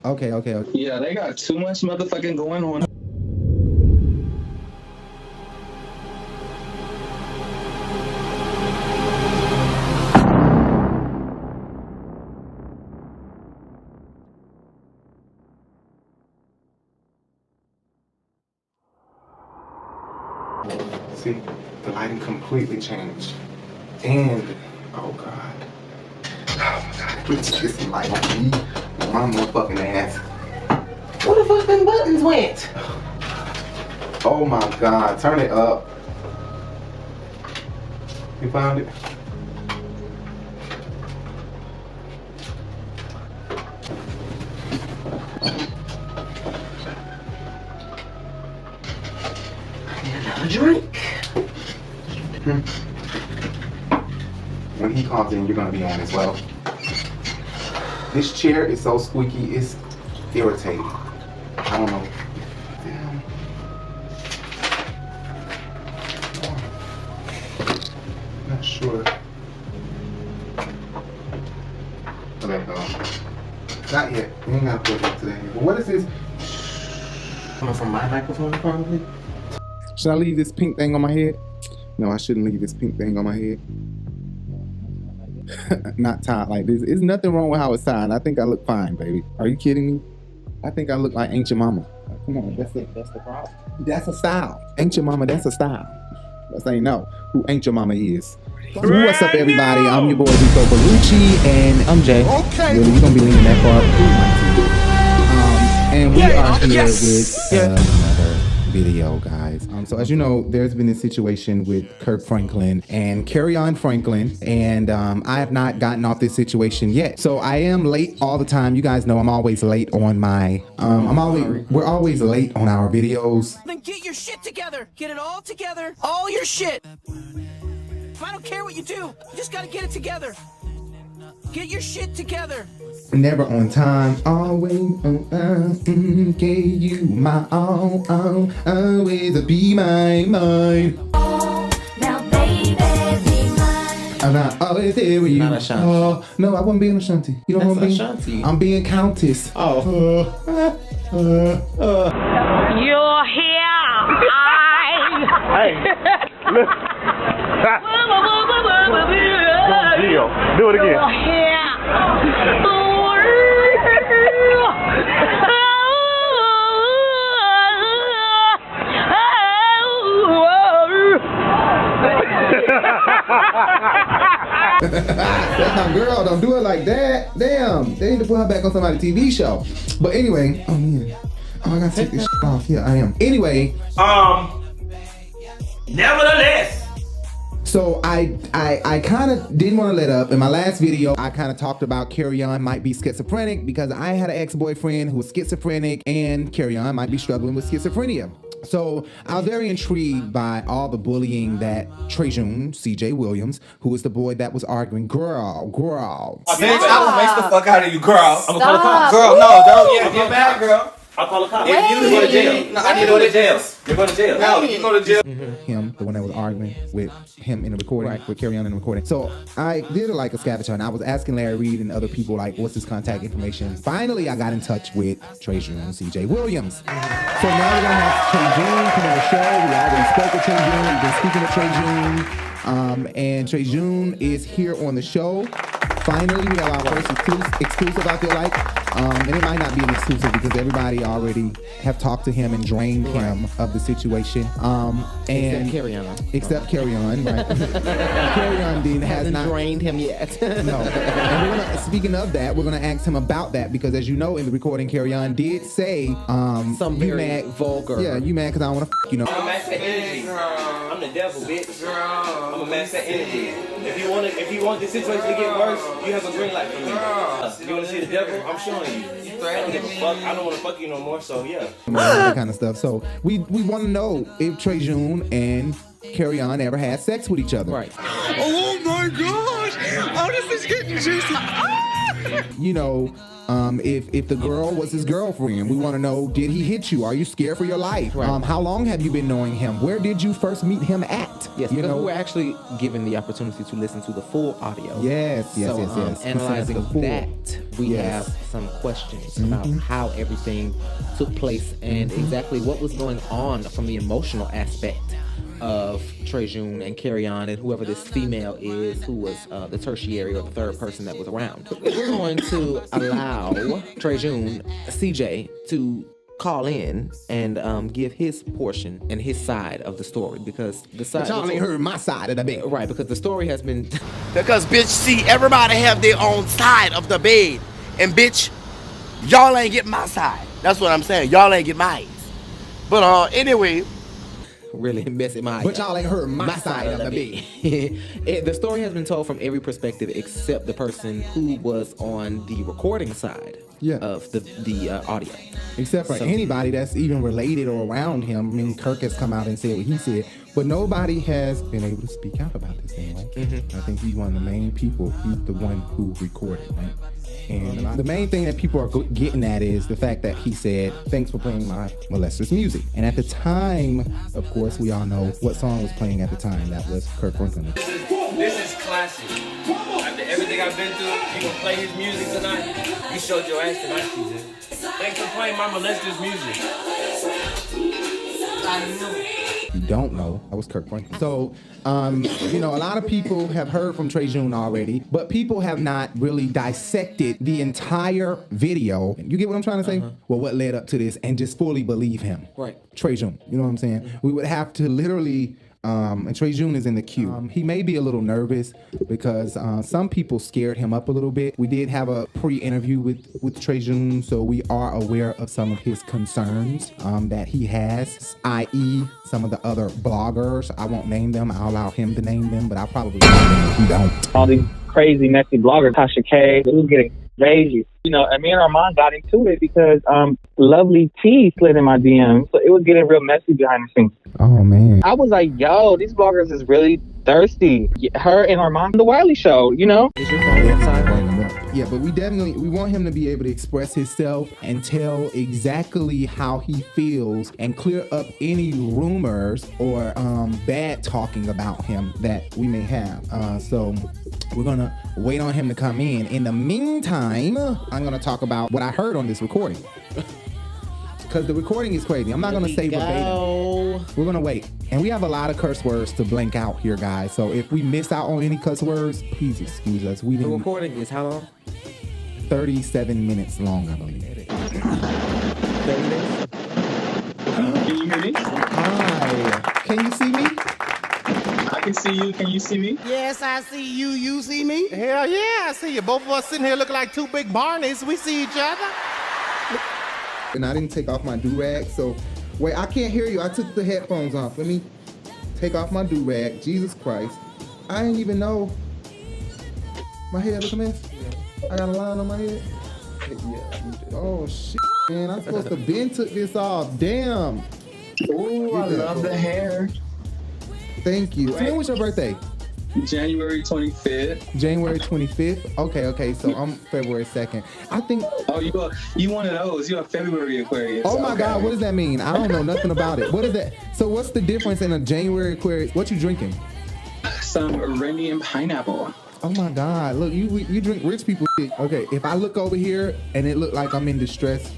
Okay. Yeah, they got too much motherfucking going on. See, the lighting completely changed. And, oh God. Oh my God, please get some light on me. My motherfucking ass. Where the fuck them buttons went? Oh my God, turn it up. You found it? A drink. When he comes in, you're gonna be on as well. This chair is so squeaky, it's irritating. I don't know. Damn. Not sure. Okay, not yet. We ain't gotta put it up today. But what is this? Coming from my microphone, probably. Should I leave this pink thing on my head? No, I shouldn't leave this pink thing on my head. Not tied like this. There's nothing wrong with how it's tied. I think I look fine, baby. Are you kidding me? I think I look like Ain't Your Mama. Come on, that's the problem. That's a style. Ain't Your Mama, that's a style. Let's say no. Who Ain't Your Mama is. What's up, everybody? I'm your boy Rico Bellucci, and I'm Jay. Okay. Really, we're gonna be leaning that far. And we are here with another video, guys. So as you know, there's been this situation with Kirk Franklin and Kerrion Franklin, and I have not gotten off this situation yet. So I am late all the time. You guys know I'm always late on my we're always late on our videos. Then get your shit together. Get it all together. All your shit. I don't care what you do. You just gotta get it together. Get your shit together. Never on time, always gave you my all, always be mine. Now baby, be mine. I'm not always there with you. Not Ashanti. Oh, no, I wasn't being Ashanti. You know what I'm being? Ashanti. I'm being Countess. Oh. You're here. Hey, look. Deal. Do it again. You're here. That's my girl. Don't do it like that. Damn. They need to put her back on somebody's TV show. But anyway, oh yeah. Oh, I gotta take this shit off. Yeah, I am. Anyway. Nevertheless. So I kind of didn't want to let up. In my last video, I kind of talked about Kerrion might be schizophrenic because I had an ex-boyfriend who was schizophrenic, and Kerrion might be struggling with schizophrenia. So I was very intrigued by all the bullying that TreJune, CJ Williams, who was the boy that was arguing, girl. Bitch, I will make the fuck out of you, girl. I'm gonna call the cops. Girl, no, don't. Yeah, get back, girl. I'll call the cops. If you go to jail. No, I need to go to jail. You're going to jail. No, you go to jail. Him, the one that was arguing with him in the recording, with Kerrion in the recording. So I did like a scavenger hunt. I was asking Larry Reid and other people, like, what's his contact information? Finally, I got in touch with TreJune, CJ Williams. So now we're gonna have TreJune come on the show. We already spoke with TreJune. We've been speaking to TreJune. And TreJune is here on the show. Finally, we have our first exclusive, I feel like. And it might not be an exclusive because everybody already have talked to him and drained him of the situation. Except Kerrion, right? Kerrion has not drained him yet. No. And we're gonna, speaking of that, we're gonna ask him about that because, as you know, in the recording, Kerrion did say, some very vulgar. Yeah, you mad because I don't want to you know. I'm a max that energy. I'm the devil, bitch. I'm a max that energy. If you want this situation to get worse, you have a green light for me. You want to see the devil? I'm showing you. I don't give a fuck. I don't want to fuck you no more. So yeah. That kind of stuff. So we want to know if TreJune and Kerrion ever had sex with each other. Right. Oh my gosh! Oh, this is getting juicy. You know, If the girl was his girlfriend, we want to know, did he hit you? Are you scared for your life? Right. How long have you been knowing him? Where did you first meet him at? Yes, because we were actually given the opportunity to listen to the full audio. Yes. Analyzing that, we have some questions about how everything took place and exactly what was going on from the emotional aspect of TreJune and Kerrion and whoever this female is who was the tertiary or the third person that was around. We're going to allow TreJune, CJ, to call in and give his portion and his side of the story because the side. But y'all ain't heard my side of the bed. Right, because the story has been. Because, bitch, see, everybody have their own side of the bed. And, bitch, y'all ain't get my side. That's what I'm saying. Y'all ain't get mine. But, anyway. Really messing my. But y'all ain't heard my side of the bed. The story has been told from every perspective except the person who was on the recording side of the audio. Except for anybody that's even related or around him. I mean, Kirk has come out and said what he said, but nobody has been able to speak out about this thing, right? I think he's one of the main people. He's the one who recorded, right? And the main thing that people are getting at is the fact that he said, thanks for playing my molester's music. And at the time, of course, we all know what song was playing at the time. That was Kirk Franklin. This is classic. After everything I've been through, you gonna play his music tonight? You showed your ass tonight, CJ. Thanks for playing my molester's music. I knew it. You don't know, I was Kirk Franklin. So, a lot of people have heard from TreJune already, but people have not really dissected the entire video. You get what I'm trying to say? Well, what led up to this and just fully believe him. Right. TreJune, you know what I'm saying? We would have to literally, and TreJune is in the queue. He may be a little nervous because some people scared him up a little bit. We did have a pre-interview with TreJune, so we are aware of some of his concerns that he has, i.e. some of the other bloggers. I won't name them. I'll allow him to name them, but I'll probably name them if he don't. All these crazy, messy bloggers, Tasha K, it was getting crazy. And me and Armand got into it because Lovely T slid in my DM, so it was getting real messy behind the scenes. Oh, man. I was like, yo, these bloggers is really thirsty. Her and Armand, the Wiley show, Is your phone outside? Yeah, but we want him to be able to express himself and tell exactly how he feels and clear up any rumors or bad talking about him that we may have. So we're gonna wait on him to come in. In the meantime, I'm gonna talk about what I heard on this recording. Because the recording is crazy. I'm not going to say verbatim. We're going to wait. And we have a lot of curse words to blank out here, guys. So if we miss out on any curse words, please excuse us. The recording is how long? 37 minutes long, I believe. 30 minutes? Can you hear me? Hi. Can you see me? I can see you. Can you see me? Yes, I see you. You see me? Hell yeah, I see you. Both of us sitting here looking like two big Barneys. We see each other. And I didn't take off my do-rag, so wait, I can't hear you. I took the headphones off. Let me take off my do-rag. Jesus Christ. I didn't even know. My head look a mess. I got a line on my head. Oh shit, man. I'm supposed to been took this off. Damn. Ooh, I love the hair. Thank you. When was your birthday? January 25th. January 25th? Okay, so I'm February 2nd. I think... Oh, you one of those. You're a February Aquarius. Oh my God, what does that mean? I don't know nothing about it. What is that? So what's the difference in a January Aquarius? What you drinking? Some Remy and pineapple. Oh my God, look, you drink rich people shit. Okay, if I look over here and it look like I'm in distress...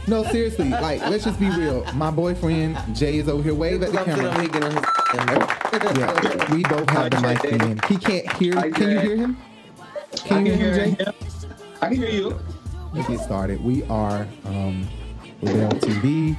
No, seriously, like, let's just be real. My boyfriend, Jay, is over here. Wave at the camera. Yeah, we both have the mic in. He can't hear. Can you hear him? Can you hear him, Jay? I can hear you. Let's get started. We are RiBelTV.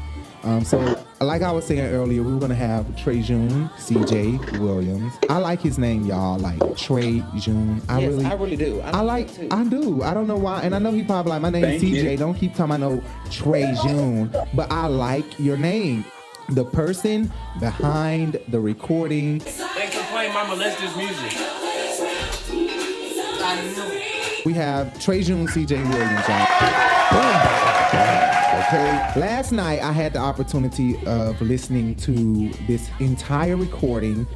So, like I was saying earlier, we were going to have TreJune, CJ Williams. I like his name, y'all. Like, TreJune. I really do. I do. I don't know why. And I know he probably like, my name is CJ. Don't keep telling me I know TreJune. But I like your name. The person behind the recording. Thanks for playing my molester's music. I knew it. We have TreJune, CJ Williams, y'all. Okay, last night I had the opportunity of listening to this entire recording.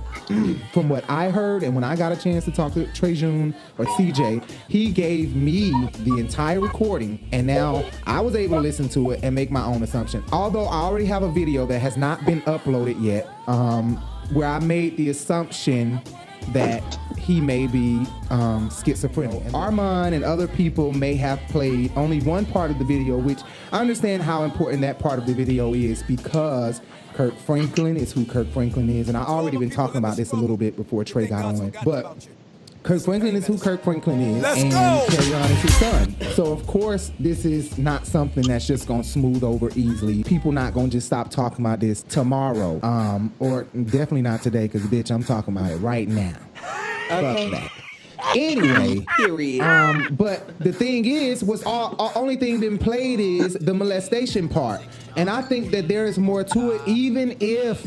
From what I heard, and when I got a chance to talk to TreJune or CJ, he gave me the entire recording, and now I was able to listen to it and make my own assumption. Although I already have a video that has not been uploaded yet, where I made the assumption that he may be schizophrenic. Armand and other people may have played only one part of the video, which I understand how important that part of the video is because Kirk Franklin is who Kirk Franklin is, and I already been talking about this a little bit before Trey got on, but Kirk Franklin is who Kirk Franklin is, and Kerrion is his son. So of course, this is not something that's just gonna smooth over easily. People not gonna just stop talking about this tomorrow, or definitely not today, because bitch, I'm talking about it right now. Okay. Fuck that. Anyway, but the thing is, only thing been played is the molestation part, and I think that there is more to it, even if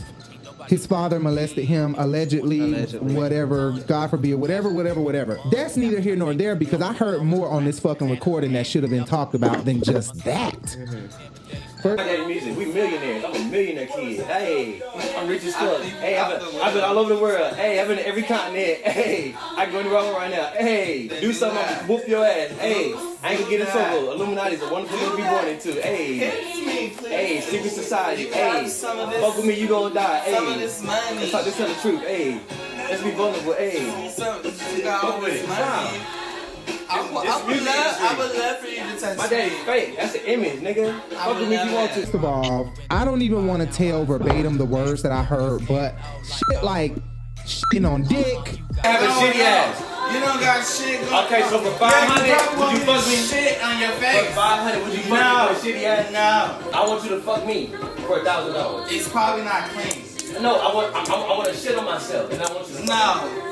his father molested him allegedly, whatever, God forbid, whatever. That's neither here nor there, because I heard more on this fucking recording that should have been talked about than just that. I got music. We millionaires. I'm a millionaire kid. Hey, I'm rich as fuck. Hey, I've been all over the world. Hey, I've been in every continent. Hey, I can go in the wrong right now. Hey, do something, I'm gonna whoop your ass. Hey, I ain't gonna get in trouble. Illuminati's a wonderful thing to be born into. Hey, secret society. Hey, fuck with me, you gonna die. Hey, let's talk this to the truth. Hey, let's be vulnerable. Hey, fuck with it. I would love for you to touch my daddy's fake. That's an image, nigga. Fuck with me if you want to. First of all, I don't even want to tell verbatim the words that I heard, but shit like shitting on dick. Have a shitty ass. You don't got shit going. Okay, so for 500, would you fuck me? Shit on your face. For 500, would you fuck me for a shitty ass? No. I want you to fuck me for $1,000. It's probably not clean. No, I want to shit on myself, and I want you to. No.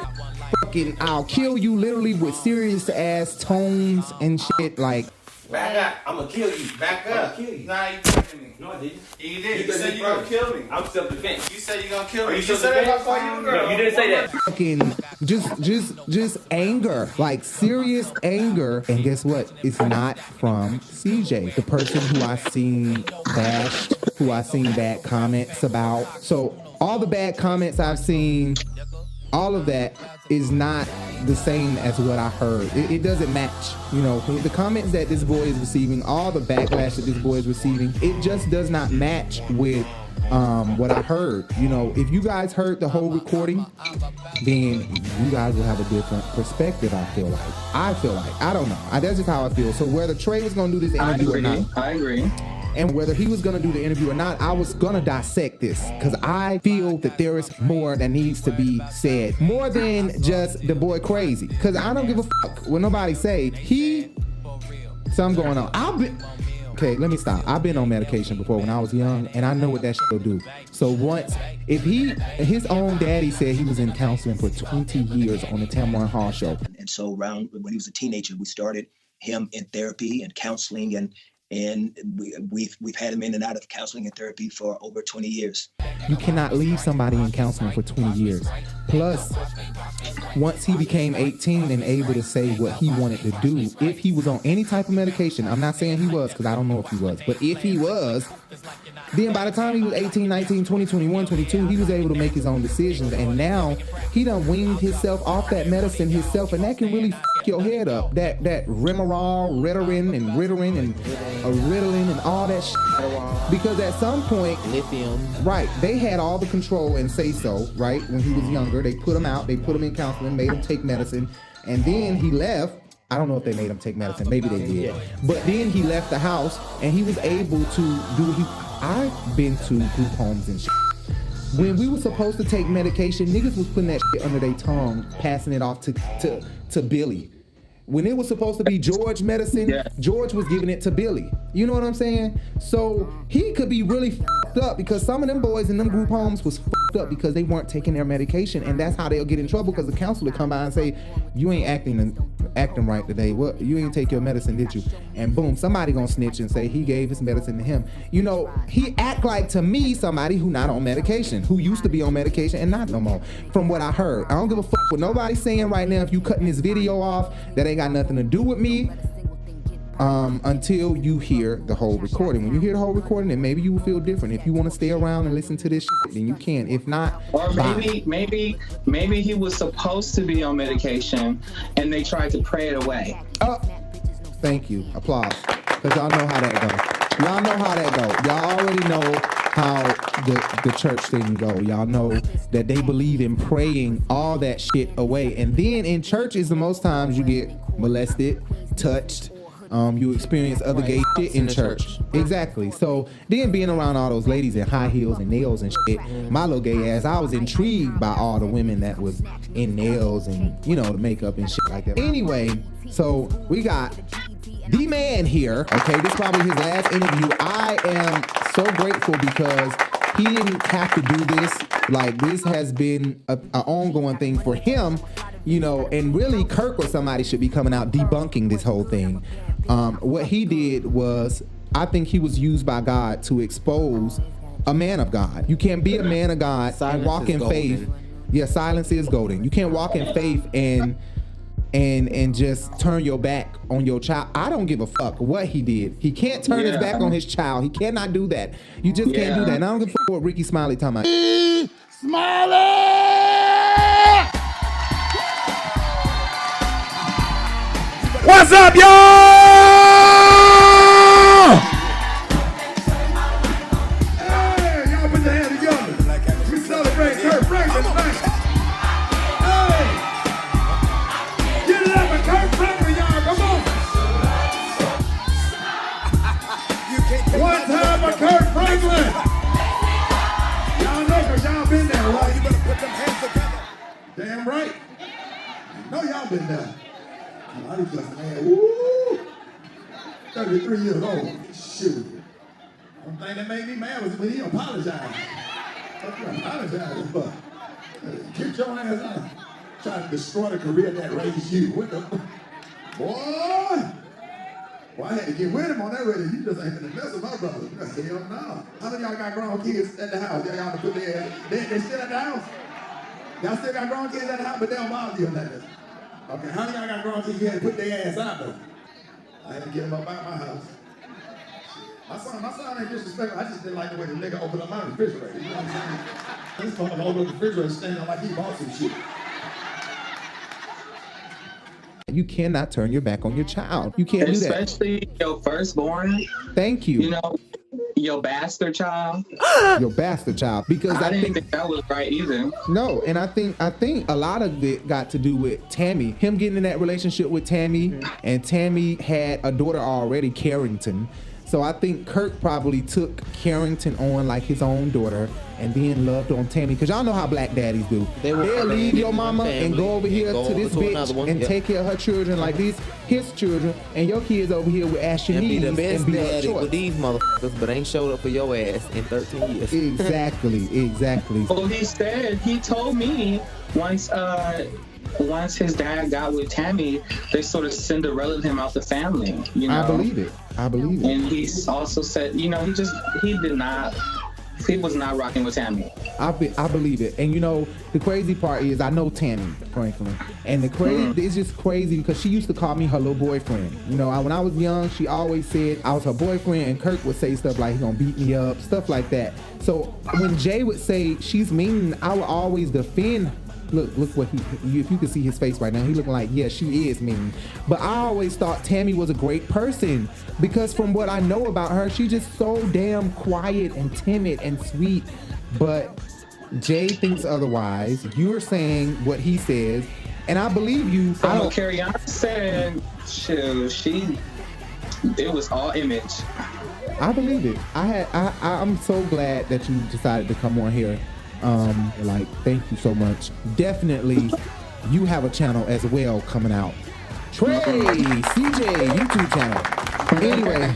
Fucking, I'll kill you literally with serious ass tones and shit like. Back up. I'm gonna kill you. Back up. I'm gonna kill you. Nah, you fucking me. No, I didn't. You did. You said you gonna kill me. I'm self-defense. You said you gonna kill me. Are you said that if I call you a girl. No, you didn't say that. Fucking just anger, like serious anger. And guess what? It's not from CJ, the person who I seen bashed, who I seen bad comments about. So all the bad comments I've seen, all of that is not the same as what I heard. It doesn't match. You know, the comments that this boy is receiving, all the backlash that this boy is receiving, it just does not match with what I heard. You know, if you guys heard the whole recording, then you guys will have a different perspective, I feel like. I don't know. That's just how I feel. So whether Trey was going to do this interview or not. I agree. And whether he was going to do the interview or not, I was going to dissect this because I feel that there is more that needs to be said. More than just the boy crazy. Because I don't give a fuck what nobody say. Something going on. Okay, let me stop. I've been on medication before when I was young, and I know what that shit will do. So if his own daddy said he was in counseling for 20 years on the Tamron Hall show. And so around when he was a teenager, we started him in therapy and counseling, and we've had him in and out of counseling and therapy for over 20 years. You cannot leave somebody in counseling for 20 years. Plus, once he became 18 and able to say what he wanted to do, if he was on any type of medication, I'm not saying he was because I don't know if he was, but if he was, then by the time he was 18, 19, 20, 21, 22, he was able to make his own decisions. And now he done weaned himself off that medicine himself, and that can really f your head up. That Remeron, Ritalin, and Ritalin and all that shit. Because at some point, lithium. Right, they had all the control and say so, right? When he was younger, they put him out, they put him in counseling, made him take medicine, and then he left. I don't know if they made him take medicine, maybe they did. But then he left the house and he was able to do I've been to group homes and shit. When we were supposed to take medication, niggas was putting that shit under their tongue, passing it off to Billy. When it was supposed to be George medicine, George was giving it to Billy. You know what I'm saying? So he could be really fucked up because some of them boys in them group homes was fucked up because they weren't taking their medication, and that's how they'll get in trouble because the counselor come by and say, you ain't acting right today. What? You ain't take your medicine, did you? And boom, somebody gonna snitch and say he gave his medicine to him. You know, he act like to me somebody who not on medication, who used to be on medication and not no more. From what I heard, I don't give a fuck what nobody's saying right now. If you cutting this video off, that ain't got nothing to do with me. until you hear the whole recording. When you hear the whole recording, then maybe you will feel different. If you want to stay around and listen to this shit, then you can. If not, or bye. maybe he was supposed to be on medication and they tried to pray it away. Oh, thank you. Applause. Because y'all know how that goes. Y'all know how that goes. Y'all already know how the church thing go. Y'all know that they believe in praying all that shit away. And then in churches, the most times you get molested, touched, you experience other gay shit in church. Exactly. So then being around all those ladies in high heels and nails and shit, my little gay ass, I was intrigued by all the women that was in nails and, you know, the makeup and shit like that. Anyway, so we got the man here. Okay, this is probably his last interview. I am so grateful because he didn't have to do this. Like, this has been an ongoing thing for him, you know, and really Kirk or somebody should be coming out debunking this whole thing. What he did was, I think he was used by God to expose a man of God. You can't be a man of God and walk in faith. Yeah, silence is golden. You can't walk in faith and just turn your back on your child. I don't give a fuck what he did. He can't turn his back on his child. He cannot do that. You just can't do that. And I don't give a fuck what Rickey Smiley talking about. Smiley! What's up, y'all? Hey, y'all put your hands together. We celebrate Kirk Franklin tonight. Hey, get it up for Kirk Franklin, y'all. Come on. One time for Kirk Franklin. Y'all know because y'all been there, right? You better put them hands together. Damn right. I know y'all been there. I was just, man, woo! 33 years old. Shoot. One thing that made me mad was when he apologized. What you apologizing for? Get your ass out. Trying to destroy the career that raised you. What the? Boy! Well, I had to get with him on that radio. You just ain't gonna mess with my brother. Hell no. How many of y'all got grown kids at the house? Y'all put their ass. They still at the house? Y'all still got grown kids at the house, but they don't bother you like that. Okay, how many of y'all got grown kids? You had to put their ass out though. I had to get them up out my house. My son ain't disrespectful. I just didn't like the way the nigga opened up my refrigerator. You know what I'm saying? This fucker opened up the refrigerator standing like he bought some shit. You cannot turn your back on your child. You can't do that. Especially your firstborn. Thank you. You know, your bastard child. Your bastard child. Because I didn't think that was right either. No, and I think a lot of it got to do with Tammy. Him getting in that relationship with Tammy, and Tammy had a daughter already, Kerrion. So I think Kirk probably took Kerrion on like his own daughter and then loved on Tammy. Because y'all know how black daddies do. They'll leave your mama and go over here to this bitch and take care of her children like these, his children, and your kids over here with ashy And be knees the best and be daddy short. with these motherfuckers, but ain't showed up for your ass in 13 years. Exactly. Well, he told me once his dad got with Tammy, they sort of Cinderella'd him out the family. You know? I believe it. And he also said, you know, he was not rocking with Tammy. I believe it. And you know, the crazy part is I know Tammy Franklin. And the crazy it's just crazy because she used to call me her little boyfriend. You know, when I was young, she always said I was her boyfriend, and Kirk would say stuff like he's gonna beat me up, stuff like that. So when Jay would say she's mean, I would always defend. Look what if you can see his face right now, he looking like, yeah, she is mean. But I always thought Tammy was a great person because from what I know about her, she's just so damn quiet and timid and sweet. But Jay thinks otherwise. You're saying what he says, and I believe you. Kerrion said, it was all image. I believe it. I'm so glad that you decided to come on here. Thank you so much. Definitely, you have a channel as well coming out. CJ YouTube channel. Anyway,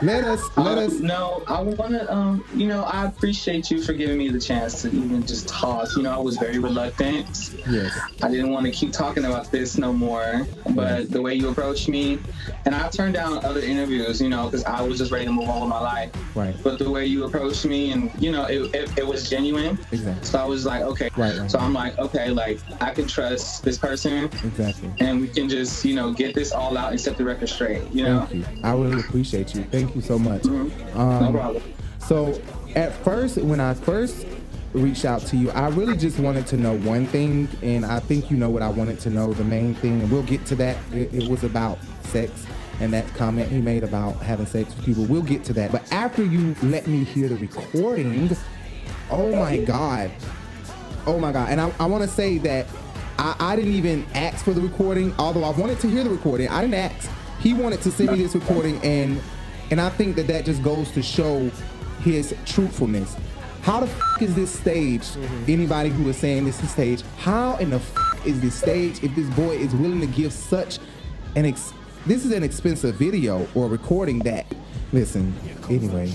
Let us. No, I want to. You know, I appreciate you for giving me the chance to even just talk. You know, I was very reluctant. Yes. I didn't want to keep talking about this no more. But the way you approached me, and I turned down other interviews, you know, because I was just ready to move on with my life. Right. But the way you approached me, and you know, it was genuine. Exactly. So I was like, okay. Right. So I'm like, okay, like I can trust this person. Exactly. And we can just, you know, get this all out and set the record straight. You know. Thank you. I really appreciate you. Thank you so much. No problem. So at first, when I first reached out to you, I really just wanted to know one thing, and I think you know what I wanted to know. The main thing, and we'll get to that. It was about sex and that comment he made about having sex with people. We'll get to that. But after you let me hear the recording, oh my God. And I want to say that I didn't even ask for the recording, although I wanted to hear the recording. I didn't ask. He wanted to send me this recording, and I think that just goes to show his truthfulness. How the f is this stage? Anybody who is saying this is stage, how in the f is this stage if this boy is willing to give such an this is an expensive video or recording that, listen, anyway,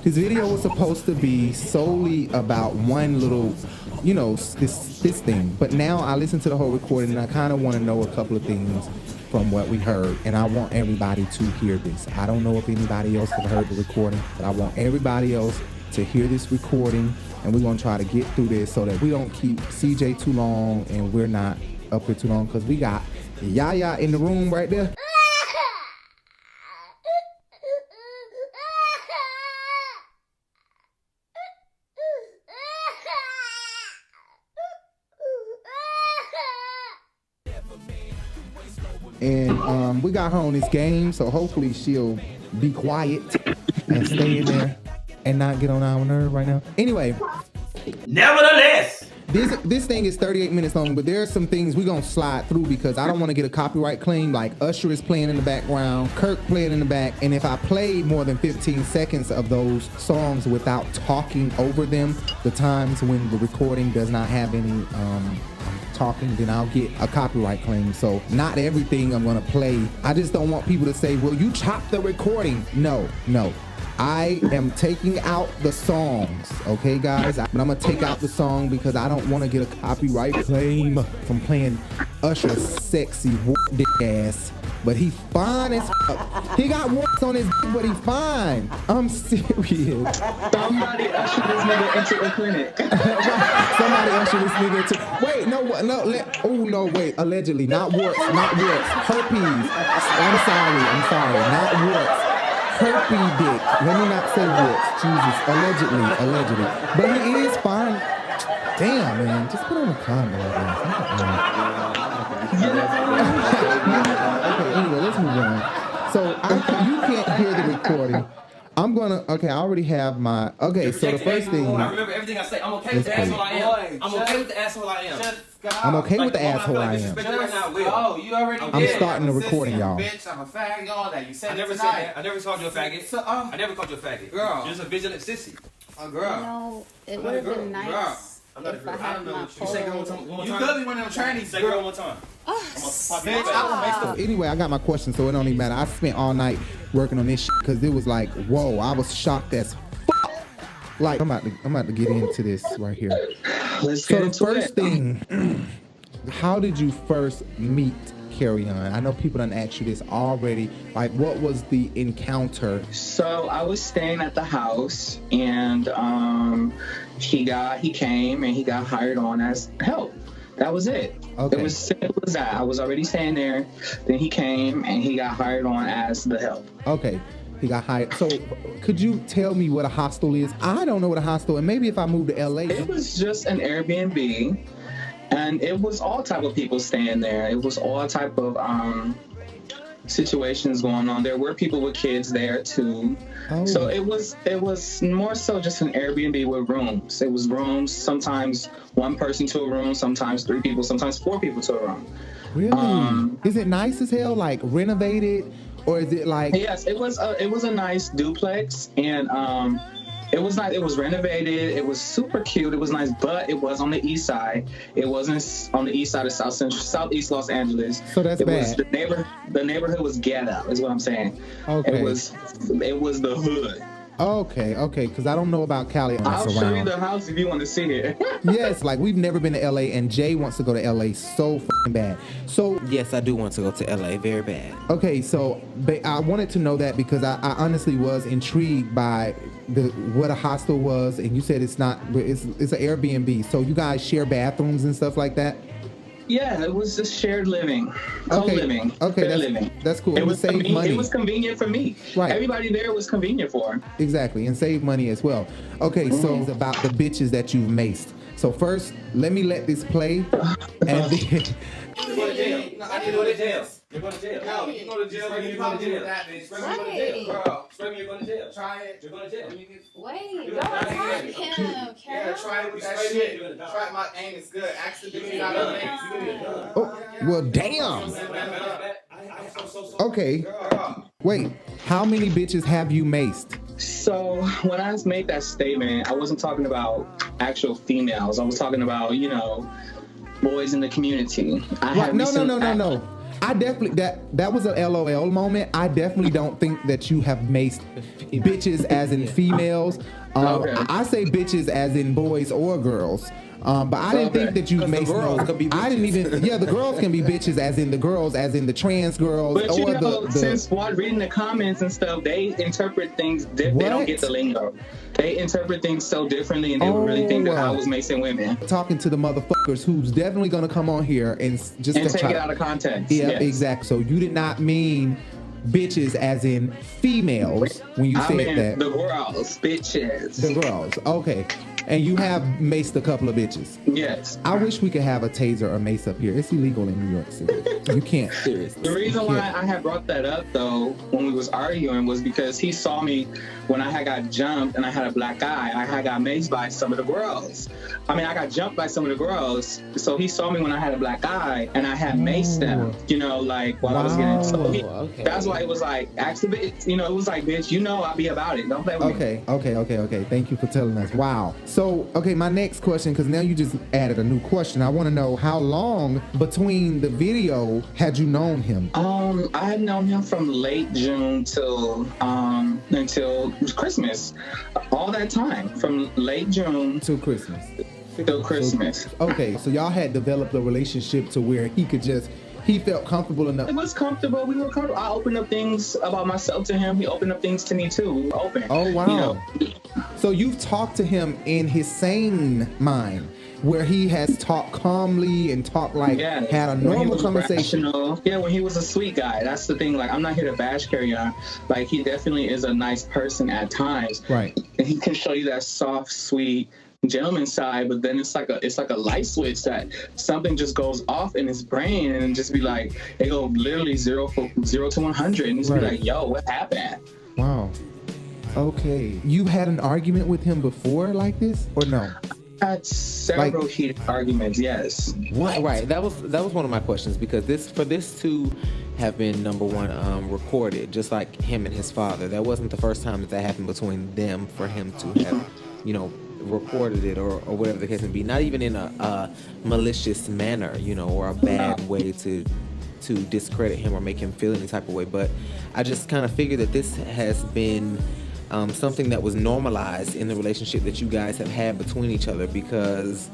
this video was supposed to be solely about one little, you know, this thing. But now I listened to the whole recording and I kind of want to know a couple of things from what we heard, and I want everybody to hear this. I don't know if anybody else have heard the recording, but I want everybody else to hear this recording, and we're gonna try to get through this so that we don't keep CJ too long and we're not up here too long, because we got Yaya in the room right there. And we got her on this game, so hopefully she'll be quiet and stay in there and not get on our nerve right now. Anyway, nevertheless, this thing is 38 minutes long, but there are some things we're gonna slide through because I don't want to get a copyright claim. Like Usher is playing in the background, Kirk playing in the back, and if I play more than 15 seconds of those songs without talking over them, the times when the recording does not have any talking, then I'll get a copyright claim. So not everything I'm gonna play. I just don't want people to say, well, you chopped the recording. No. I am taking out the songs, okay, guys? But I'm gonna take out the song because I don't want to get a copyright claim from playing Usher's sexy dick ass. But he fine as fuck. He got warts on his dick, but he fine. I'm serious. Somebody usher this nigga into a clinic. Somebody usher this nigga into. Wait, no, wait. Allegedly, not warts. Herpes. I'm sorry. Not warts. Herpes dick. Let me not say warts. Jesus. Allegedly. But he is fine. Damn, man. Just put on a condom. Okay, anyway, let's move on. So you can't hear the recording. I already have my, so the first thing. I remember everything I say. I'm okay with the asshole I am. I'm okay with the asshole I am. I'm okay with the asshole I am. Oh, you already did. I'm starting the recording, y'all. Bitch, I'm a faggot, all that. You said I never said that. I never called you a faggot. I never called you a faggot. Girl. You're just a vigilant sissy. Girl. No, it would have been nice. I'm not a girl. I don't know what you say. Girl, one more time. You could be one of them Chinese. Say girl one more time. Anyway, I got my question, so it don't even matter. I spent all night working on this shit because it was like, whoa, I was shocked as fuck. Like, I'm about to get into this right here. So the first thing, how did you first meet Kerrion? I know people done asked you this already. Like, what was the encounter? So I was staying at the house, and he came and he got hired on as help. That was it. Okay. It was simple as that. I was already staying there. Then he came and he got hired on as the help. Okay. He got hired. So could you tell me what a hostel is? I don't know what a hostel, and maybe if I move to LA. It was just an Airbnb, and it was all type of people staying there. It was all type of situations going on. There were people with kids there too. Oh. So it was more so just an Airbnb with rooms. It was rooms, sometimes one person to a room, sometimes 3 people, sometimes 4 people to a room. Really? Is it nice as hell, like renovated, or is it like? Yes, it was a nice duplex, and It was nice. It was renovated. It was super cute. It was nice, but it was on the east side. It wasn't on the east side of Southeast Los Angeles. So that's bad. The neighborhood was ghetto, is what I'm saying. Okay. It was the hood. Okay, because I don't know about Cali. I'll show you the house if you want to see it. Yes, like we've never been to LA, and Jay wants to go to LA so fucking bad. So yes, I do want to go to LA very bad. Okay, so I wanted to know that because I honestly was intrigued by what a hostel was, and you said it's an Airbnb. So you guys share bathrooms and stuff like that? Yeah, it was just shared living, co-living. Okay, that's cool. It was save money. It was convenient for me. Right. Everybody there was convenient for him. Exactly, and save money as well. Okay, so it's about the bitches that you've maced. So first, let this play, and then. You're going to jail. No, I need to go to jail. You're going to jail. No, you go to jail. You're going to jail. Scream, you're going to jail. Try it. You're going to jail. Wait, don't attack him, Yeah, try it with that shit. Try my aim is good. Accidentally not a Oh, well, damn. Okay. Wait, how many bitches have you maced? So when I made that statement, I wasn't talking about actual females. I was talking about, boys in the community. No. I definitely that was a LOL moment. I definitely don't think that you have maced bitches as in females. Okay. I say bitches as in boys or girls. But I didn't think that you maced no. I didn't even. Yeah, the girls can be bitches as in the girls, as in the trans girls. But since reading the comments and stuff, they interpret things different. They don't get the lingo. They interpret things so differently, and they really think that I was macing women. Talking to the motherfuckers who's definitely gonna come on here and take it out of context. Yeah, yes. Exactly. So you did not mean bitches as in females when you said that. The girls, bitches. The girls. Okay. And you have maced a couple of bitches. Yes. I wish we could have a taser or mace up here. It's illegal in New York City. You can't. Seriously. The reason why I had brought that up, though, when we was arguing, was because he saw me when I had got jumped and I had a black eye. I had got maced by some of the girls. I mean, I got jumped by some of the girls. So he saw me when I had a black eye and I had maced them, while I was getting. So that's why it was like, ask the bitch, it was like, bitch, I'll be about it. Don't play with me. Okay. Thank you for telling us. Wow. So, okay, my next question, because now you just added a new question. I want to know how long between the video had you known him? I had known him from late June until Christmas. All that time, from late June till Christmas. Okay, so y'all had developed a relationship to where he felt comfortable enough. It was comfortable. We were comfortable. I opened up things about myself to him. He opened up things to me too. We were open. Oh, wow. So you've talked to him in his sane mind, where he has talked calmly and talked had a normal conversation. Yeah, when he was a sweet guy. That's the thing. Like, I'm not here to bash Kerrion. Like, he definitely is a nice person at times. Right. And he can show you that soft, sweet gentleman side, but then it's like a light switch that something just goes off in his brain and just be like, it go literally 0 to 100 and just be like, yo, what happened? Wow. Okay. You've had an argument with him before like this, or no? I had several heated arguments, yes. What? Right. That was one of my questions, because this to have been, number one, recorded, just like him and his father. That wasn't the first time that happened between them for him to have, recorded it or whatever the case may be. Not even in a malicious manner, or a bad way to discredit him or make him feel any type of way. But I just kind of figured that this has been something that was normalized in the relationship that you guys have had between each other, because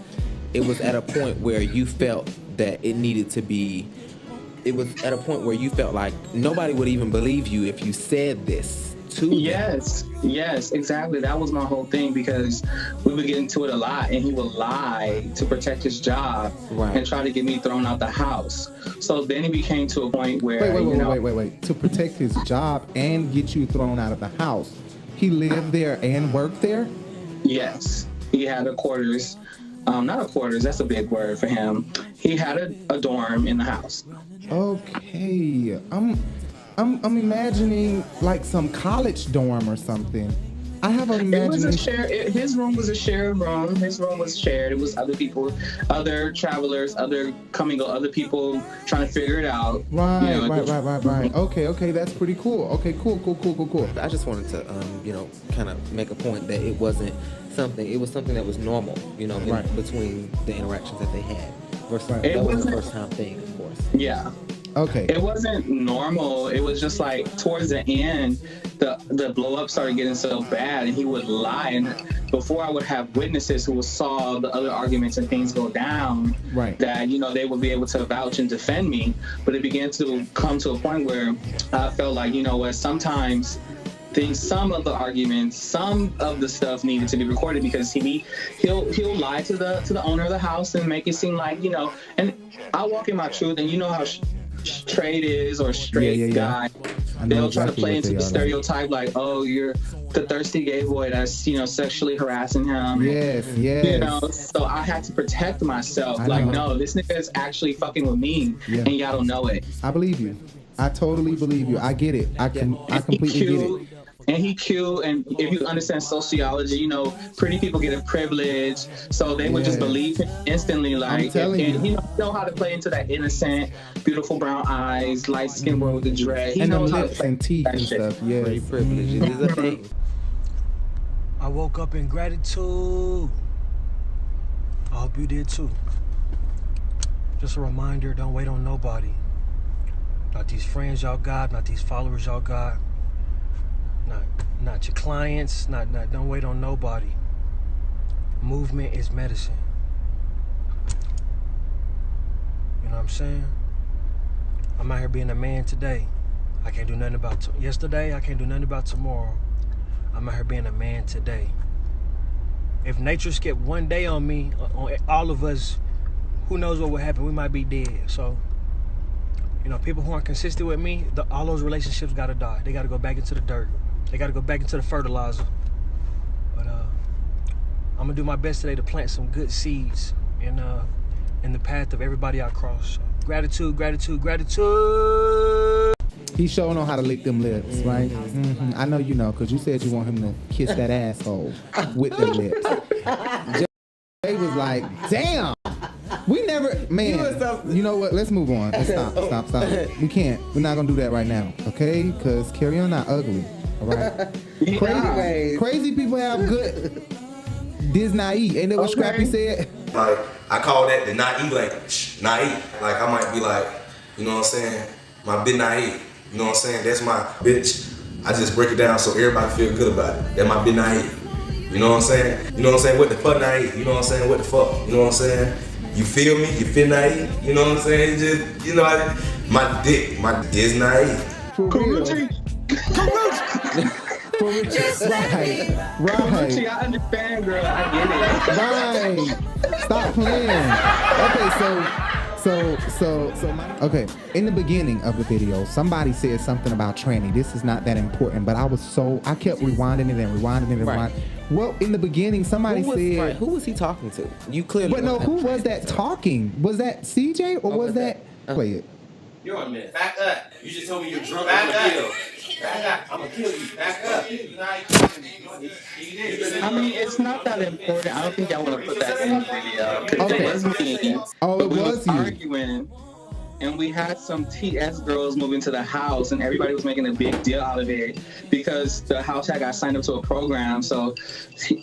it was at a point where you felt that it needed to be. It was at a point where you felt like nobody would even believe you if you said this to them. Yes, exactly. That was my whole thing, because we would get into it a lot, and he would lie to protect his job and try to get me thrown out the house. So then it became to a point where wait. To protect his job and get you thrown out of the house. He lived there and worked there? Yes. He had a quarters. Not a quarters, that's a big word for him. He had a dorm in the house. Okay. I'm imagining like some college dorm or something. I have an It was a imagination. his room was a shared room. His room was shared. It was other people, other travelers, other people trying to figure it out. Right. Okay, that's pretty cool. Okay, cool. I just wanted to, kind of make a point that it was something that was normal, between the interactions that they had. Versus that was the first time thing, of course. Yeah. Okay. It wasn't normal. It was just like towards the end, the blow up started getting so bad, and he would lie. And before I would have witnesses who saw the other arguments and things go down, right? That they would be able to vouch and defend me. But it began to come to a point where I felt like, sometimes some of the arguments, some of the stuff needed to be recorded because he'll lie to the owner of the house and make it seem like and I walk in my truth, and how straight is or straight guy. They'll try to play into the stereotype like, oh, you're the thirsty gay boy that's sexually harassing him. Yes. So I had to protect myself. Like, no, this nigga is actually fucking with me, and y'all don't know it. I believe you. I totally believe you. I get it. I completely get it. And he cute, and if you understand sociology, pretty people get a privilege, so they would just believe him instantly. Like, and he know how to play into that innocent, beautiful brown eyes, light skinned boy with the dread. He and knows the how lips to play and teeth and stuff. Yeah, privileges is a thing. I woke up in gratitude. I hope you did too. Just a reminder: don't wait on nobody. Not these friends y'all got, not these followers y'all got. Not your clients, don't wait on nobody. Movement is medicine. You know what I'm saying? I'm out here being a man today. I can't do nothing about yesterday, I can't do nothing about tomorrow. I'm out here being a man today. If nature skipped one day on me, on all of us, who knows what would happen? We might be dead. So, people who aren't consistent with me, all those relationships gotta die. They gotta go back into the dirt. They got to go back into the fertilizer. But I'm gonna do my best today to plant some good seeds in the path of everybody I cross. So, gratitude. He sure know how to lick them lips, right? Mm-hmm. I know you know, because you said you want him to kiss that asshole with them lips. Jay was like, damn. We never, man, you know what? Let's move on. Let's stop. We can't. We're not going to do that right now, okay? Because Kerrion not ugly, all right? Crazy people have good Disney. Ain't that what Scrappy said? Like, I call that the naive language. Naive. Like, I might be like, you know what I'm saying? My bit naive. You know what I'm saying? That's my bitch. I just break it down so everybody feel good about it. That my bit naive. You know what I'm saying? You know what I'm saying? What the fuck naive? You know what I'm saying? What the fuck? You know what I'm saying? You feel me? You feel naive? You know what I'm saying? Just, my dick is naive. For real. Right. I understand, girl. I get it. Right. Stop playing. Okay, in the beginning of the video, somebody said something about tranny. This is not that important, but I kept rewinding it. Well, in the beginning, somebody said... Who was he talking to? You clearly... But no, who was that talking? Was that CJ or was that... Play it. You're a man. Back up. You just told me you're drunk. Back up. I'm gonna kill you. Back up. I mean, it's not that important. I don't think I want to put that in the video. Okay. It was me. Oh, it we was you. Arguing, and we had some TS girls moving to the house, and everybody was making a big deal out of it because the house had got signed up to a program. So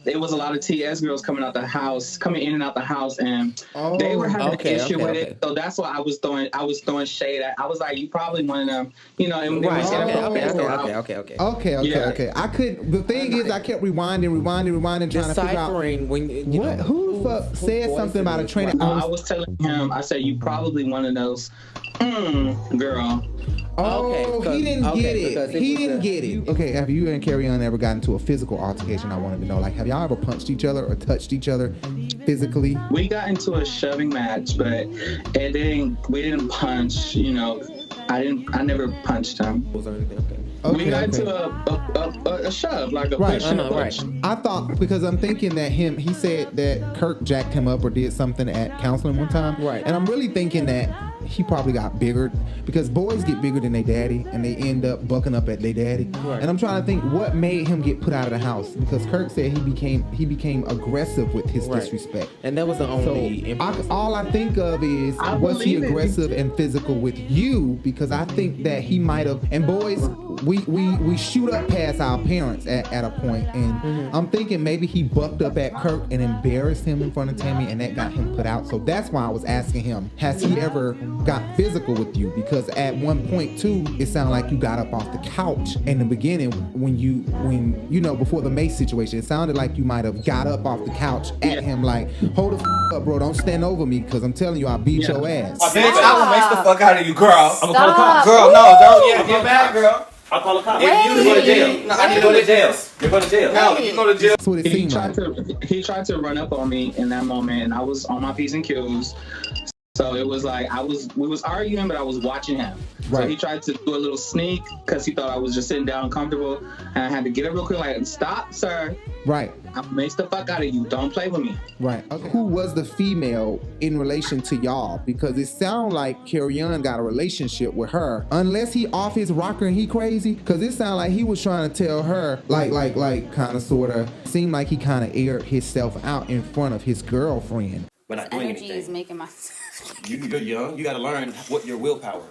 it was a lot of TS girls coming in and out the house, and they were having an issue with it. So that's why I was throwing shade at. I was like, you probably one of them, and Okay. I could. The thing is, I kept rewinding, trying to figure out who the fuck said something about a trainer. I was telling him, I said, you probably one of those, girl. Oh, he didn't get it. Okay, have you and Kerrion ever gotten into a physical altercation? I wanted to know. Like, have y'all ever punched each other or touched each other physically? We got into a shoving match, but we didn't punch. I never punched him. Was there anything? We got into a shove, like a push and a push. I thought, because I'm thinking that he said that Kirk jacked him up or did something at counseling one time. Right. And I'm really thinking that he probably got bigger because boys get bigger than their daddy and they end up bucking up at their daddy. Right. And I'm trying to think what made him get put out of the house because Kirk said he became aggressive with his disrespect. And that was the only. All I think of is was he aggressive and physical with you? Because I think that he might have. And boys, we shoot up past our parents at a point, and I'm thinking maybe he bucked up at Kirk and embarrassed him in front of Tammy, and that got him put out. So that's why I was asking him, has he ever got physical with you? Because at one point too, it sounded like you got up off the couch in the beginning when you know before the Mace situation. It sounded like you might have got up off the couch at him like, hold the up, bro, don't stand over me because I'm telling you I'll beat your ass. Oh, bitch, I will make the fuck out of you, girl. I'm gonna call the cops. Girl, no, don't get back, girl. I'll call the cops. If you go to jail. No, I need to go to jail. You're going to jail. No, you go to jail. That's what it seemed like. He tried to run up on me in that moment, and I was on my P's and Q's. So it was like we was arguing, but I was watching him. Right. So he tried to do a little sneak because he thought I was just sitting down comfortable, and I had to get up real quick, like, stop, sir. Right. I maced the fuck out of you. Don't play with me. Right. Okay. Who was the female in relation to y'all? Because it sounded like Kerrion got a relationship with her, unless he off his rocker and he crazy. Because it sounded like he was trying to tell her, like, kind of, sort of, seemed like he kind of aired himself out in front of his girlfriend. But not doing Energy anything. is making my. You're young. You got to learn what your willpower.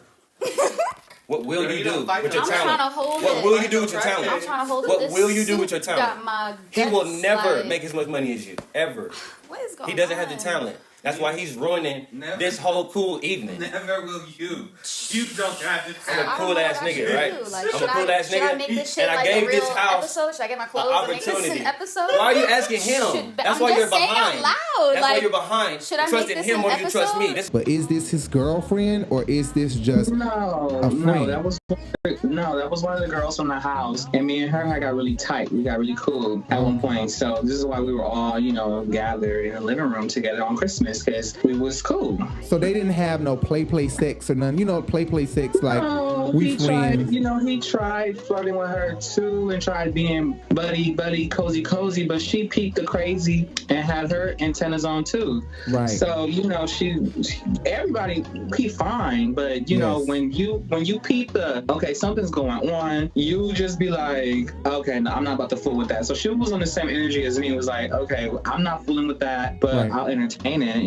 What will you do with your I'm talent? trying to hold What it. will you do with your talent? I'm trying to hold it. What This will you do with your suit got talent? my He will guts, never like- make as much money as you, ever. What is going He doesn't on? have the talent. That's why he's ruining this whole cool evening. Never will you. You don't have the I'm a cool ass nigga, right? Like, I'm a should cool ass Should I make nigga, this shit and I like gave a real this house episode? Should I get my an clothes and make this opportunity. an episode? Why are you asking him? That's I'm why just you're saying behind. out loud. That's why Like, you're behind. should I make Trusting this him an more than you trust me. episode? But is this his girlfriend or is this just a friend? No, that was one of the girls from the house, and me and her had got really tight. We got really cool at one point. So this is why we were all, gathered in a living room together on Christmas because we was cool. So they didn't have no play sex or none. Play sex like we friends. He tried flirting with her too and tried being buddy, cozy, but she peaked the crazy and had her antennas on too. Right. So everybody peep fine, but when you peep okay, something's going on, you just be like, okay, no, I'm not about to fool with that. So she was on the same energy as me. It was like, okay, I'm not fooling with that, but Right. I'll entertain it.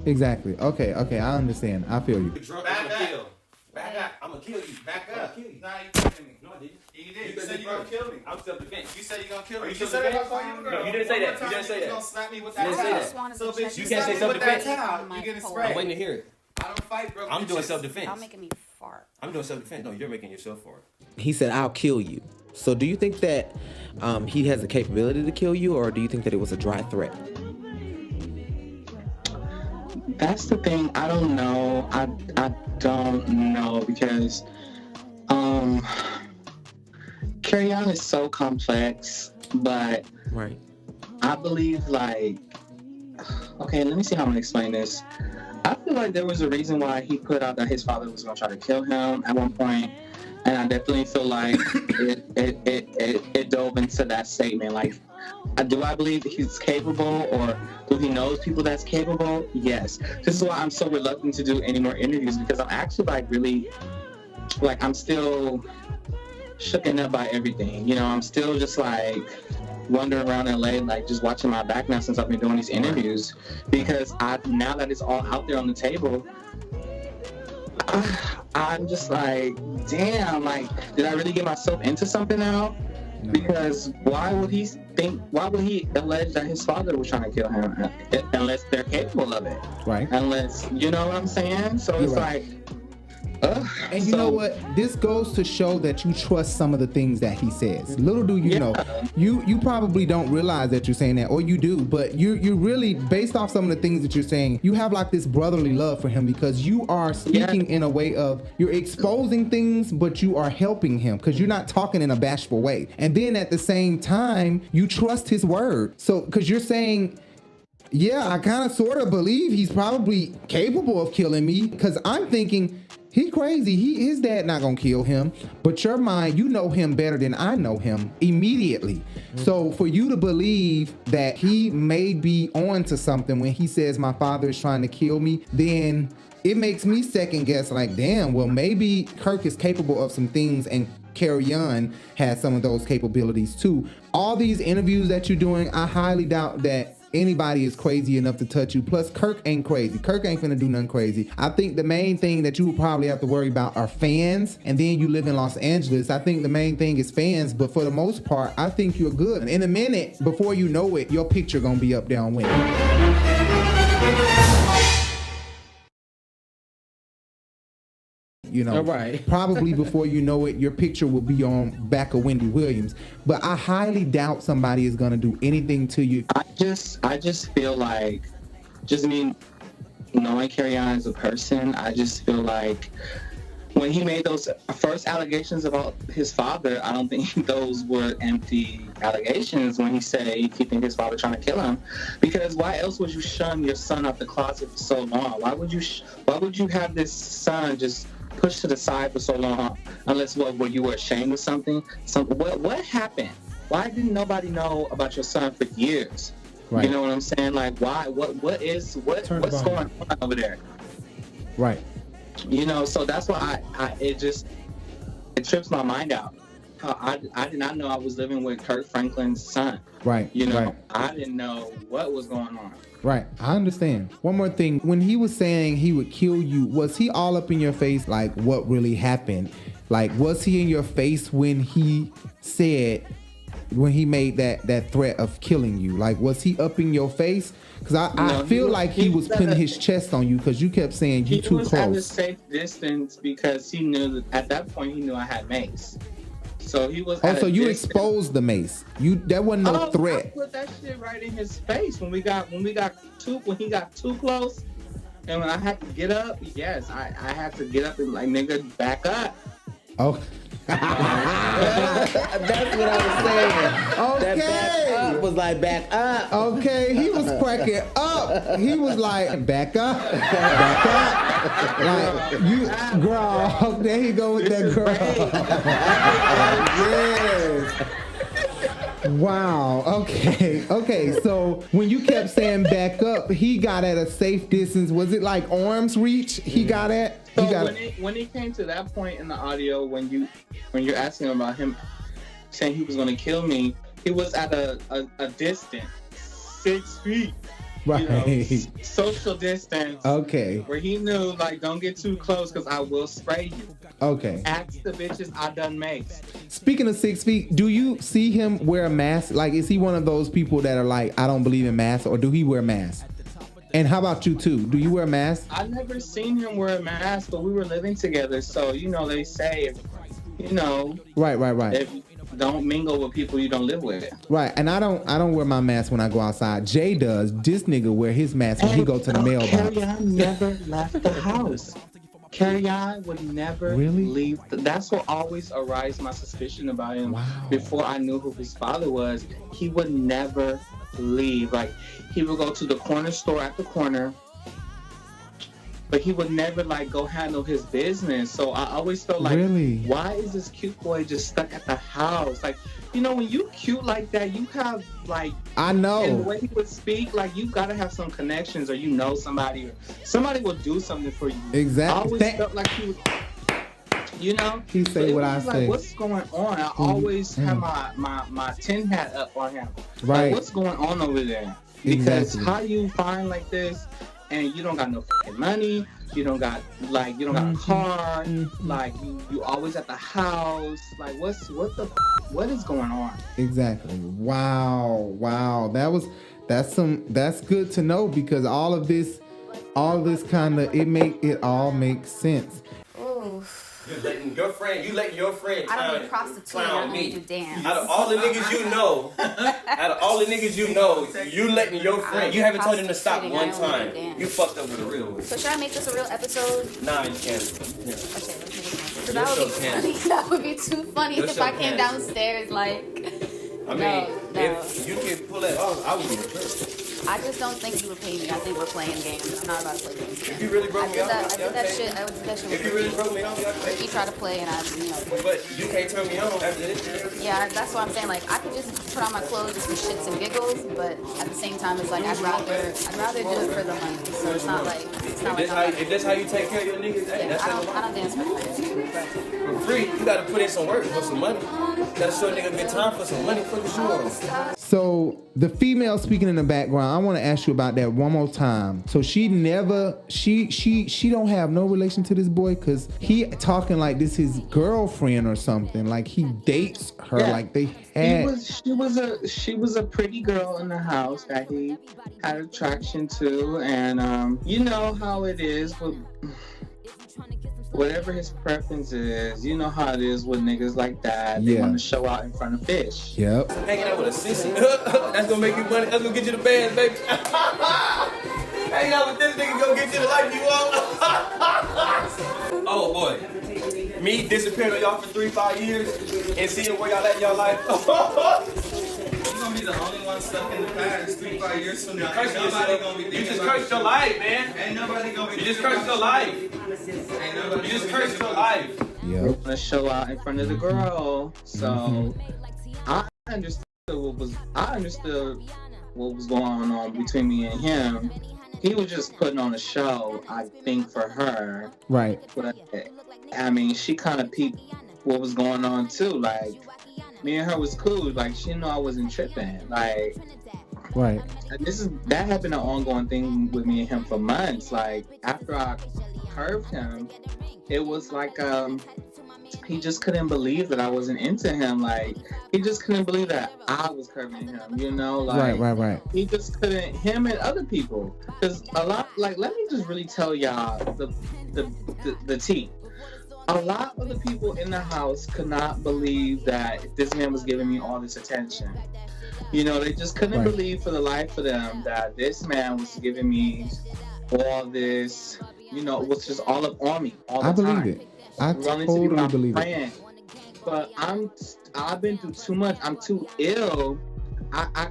Exactly. Okay, I understand. I feel you. Back up. I'm gonna kill you. Back up. Kill you. Nah, you kidding me. No, I didn't. You did. You said you gonna kill me. I'm self-defense. You said you gonna kill me. Are you You said if I self-defense? call you a girl. No, you didn't say one that. more time, You didn't say you that. gonna slap me with You that didn't say towel. that. So bitch, You you can't slap say me with that self-defense. towel. You getting sprayed. I'm waiting to hear it. I don't fight, bro. I'm doing self-defense. Y'all making me fart. I'm doing self-defense. No, you're making yourself fart. He said, "I'll kill you." So do you think that he has the capability to kill you, or do you think that it was a dry threat? That's the thing. I don't know. I don't know because Kerrion is so complex, but Right. I believe okay, let me see how I'm gonna explain this. I feel like there was a reason why he put out that his father was gonna try to kill him at one point, and I definitely feel like it dove into that statement. Like, do I believe he's capable, or do he knows people that's capable? Yes. This is why I'm so reluctant to do any more interviews because I'm actually really I'm still shooken up by everything. I'm still just wandering around LA, just watching my back now since I've been doing these interviews because now that it's all out there on the table, I'm just damn, did I really get myself into something now? No. Because why would he allege that his father was trying to kill him unless they're capable of it? Right. Unless, you know what I'm saying? So it's right. And you know what? This goes to show that you trust some of the things that he says. Little do you know, you probably don't realize that you're saying that, or you do, but you really, based off some of the things that you're saying, you have this brotherly love for him because you are speaking in a way of you're exposing things, but you are helping him because you're not talking in a bashful way. And then at the same time, you trust his word. So because you're saying, yeah, I kind of sort of believe he's probably capable of killing me because I'm thinking, He crazy. His dad not gonna kill him. But your mind, you know him better than I know him immediately. So for you to believe that he may be on to something when he says my father is trying to kill me, then it makes me second guess like, damn, well, maybe Kirk is capable of some things and Kerrion has some of those capabilities too. All these interviews that you're doing, I highly doubt that anybody is crazy enough to touch you. Plus, Kirk ain't crazy. Kirk ain't finna do nothing crazy. I think the main thing that you will probably have to worry about are fans, and then you live in Los Angeles. I think the main thing is fans, but for the most part, I think you're good. In a minute, before you know it, your picture gonna be up there on Wendy. You know, right. Probably before you know it, your picture will be on back of Wendy Williams. But I highly doubt somebody is gonna do anything to you. I just feel like, just me knowing Kerrion as a person, I just feel like when he made those first allegations about his father, I don't think those were empty allegations when he said he think his father trying to kill him. Because why else would you shun your son out the closet for so long? Why would you have this son just pushed to the side for so long, unless what you were ashamed of something? What happened? Why didn't nobody know about your son for years? Right. You know what I'm saying? Like, why? What's going on over there? Right. You know, so that's why it trips my mind out. I did not know I was living with Kirk Franklin's son. Right. You know, right. I didn't know what was going on. Right, I understand. One more thing, when he was saying he would kill you, was he all up in your face like what really happened? Like, was he in your face when he made that threat of killing you? Like, was he up in your face? Because I feel like he was putting his chest on you because you kept saying you too close. He was at a safe distance because he knew that at that point he knew I had mace. So he was. Oh, so you exposed the mace. That wasn't no threat. I put that shit right in his face when he got too close, and when I had to get up. Yes, I had to get up and like, nigga, back up. Oh. That's what I was saying. Okay. That back up was like back up. Okay, he was cracking up. He was like, back up, back up. Like, you, girl, there he go with that girl. Yes. Wow. Okay. So when you kept saying back up, he got at a safe distance. Was it like arm's reach? He got at. So when he came to that point in the audio, when you're asking about him saying he was going to kill me, he was at a distance, 6 feet. Right. You know, social distance. Okay. Where he knew, like, don't get too close because I will spray you. Okay. Ask the bitches I done maced. Speaking of 6 feet, do you see him wear a mask? Like, is he one of those people that are like, I don't believe in masks, or do he wear masks? And how about you too? Do you wear a mask? I never seen him wear a mask, but we were living together, so you know they say, you know. Right. If you don't mingle with people you don't live with. Right, and I don't wear my mask when I go outside. Jay does. This nigga wear his mask when he go to the mailbox. Kerrion never left the house. Kerrion would never leave. That's what always aroused my suspicion about him. Wow. Before I knew who his father was, he would never leave. Like, he would go to the corner store at the corner, but he would never like go handle his business. So I always felt like, why is this cute boy just stuck at the house? Like, you know, when you cute like that, you have like, I know. And the way he would speak, like, you gotta have some connections, or you know somebody, or somebody will do something for you. Exactly. I always felt like he was, you know. He say what I say. Like, what's going on? I always have my tin hat up on him. Right. Like, what's going on over there? Because how you find like this, and you don't got no fucking money, you don't got a car, like you always at the house, like what is going on? Exactly. Wow. That's good to know, because all this kind of it all makes sense. You letting your friend I don't be prostituting. I don't do dance. Out of all the niggas you know, you letting your friend. You haven't told him to stop one time. You fucked up with a real one. So should I make this a real episode? Nah, you can't. Yeah. Okay, let's make it. So that would be funny. That would be too funny if I came downstairs like. I mean, if you can pull that off, I would be impressed. I just don't think you would pay me. I think we're playing games. I'm not about to play games. If you really broke me off, I did that shit. I did that shit. If you really broke me off, Rickey tried to play, and I, But you can't turn me on after this. Yeah, that's what I'm saying. Like, I could just put on my clothes just for shits and giggles, but at the same time, it's like I'd rather do it for the money. So it's not like If that's how you take care of your niggas, hey, that's I don't dance for money. for free. You gotta put in some work for some money. You gotta show a nigga a good time for some money. Fuck sure. So the female speaking in the background, I want to ask you about that one more time. So she don't have no relation to this boy because he talking like this his girlfriend or something. Like he dates her. Yeah. Like they had. She was a pretty girl in the house that he had attraction to, and you know how it is with whatever his preference is. You know how it is with niggas like that. They want to show out in front of fish. Yep. Hanging out with a sissy. That's gonna make you money. That's gonna get you the bands, baby. Hanging out with this nigga gonna get you the life you want. Oh boy. Me disappearing on y'all for 3-5 years and seeing where y'all at in y'all life. You're gonna be the only one stuck in the past 3-5 years from now. You just cursed your life, man. Ain't nobody gonna be. You just cursed your life. You just cursed your life. Yeah. Want to show out in front of the girl, so I understood what was going on between me and him. He was just putting on a show, I think, for her. Right. But I mean, she kind of peeped what was going on too. Like, me and her was cool. Like, she knew I wasn't tripping. Like, right. And that had been an ongoing thing with me and him for months. Like, after I curved him, it was like he just couldn't believe that I wasn't into him. Like, he just couldn't believe that I was curving him, you know? Like, right. He just couldn't, him and other people. Because a lot, like, let me just really tell y'all the tea. A lot of the people in the house could not believe that this man was giving me all this attention. You know, they just couldn't believe for the life of them that this man was giving me all this, you know, was just all up on me all the time. I believe it. I totally believe it. But I've been through too much. I'm too ill. I'm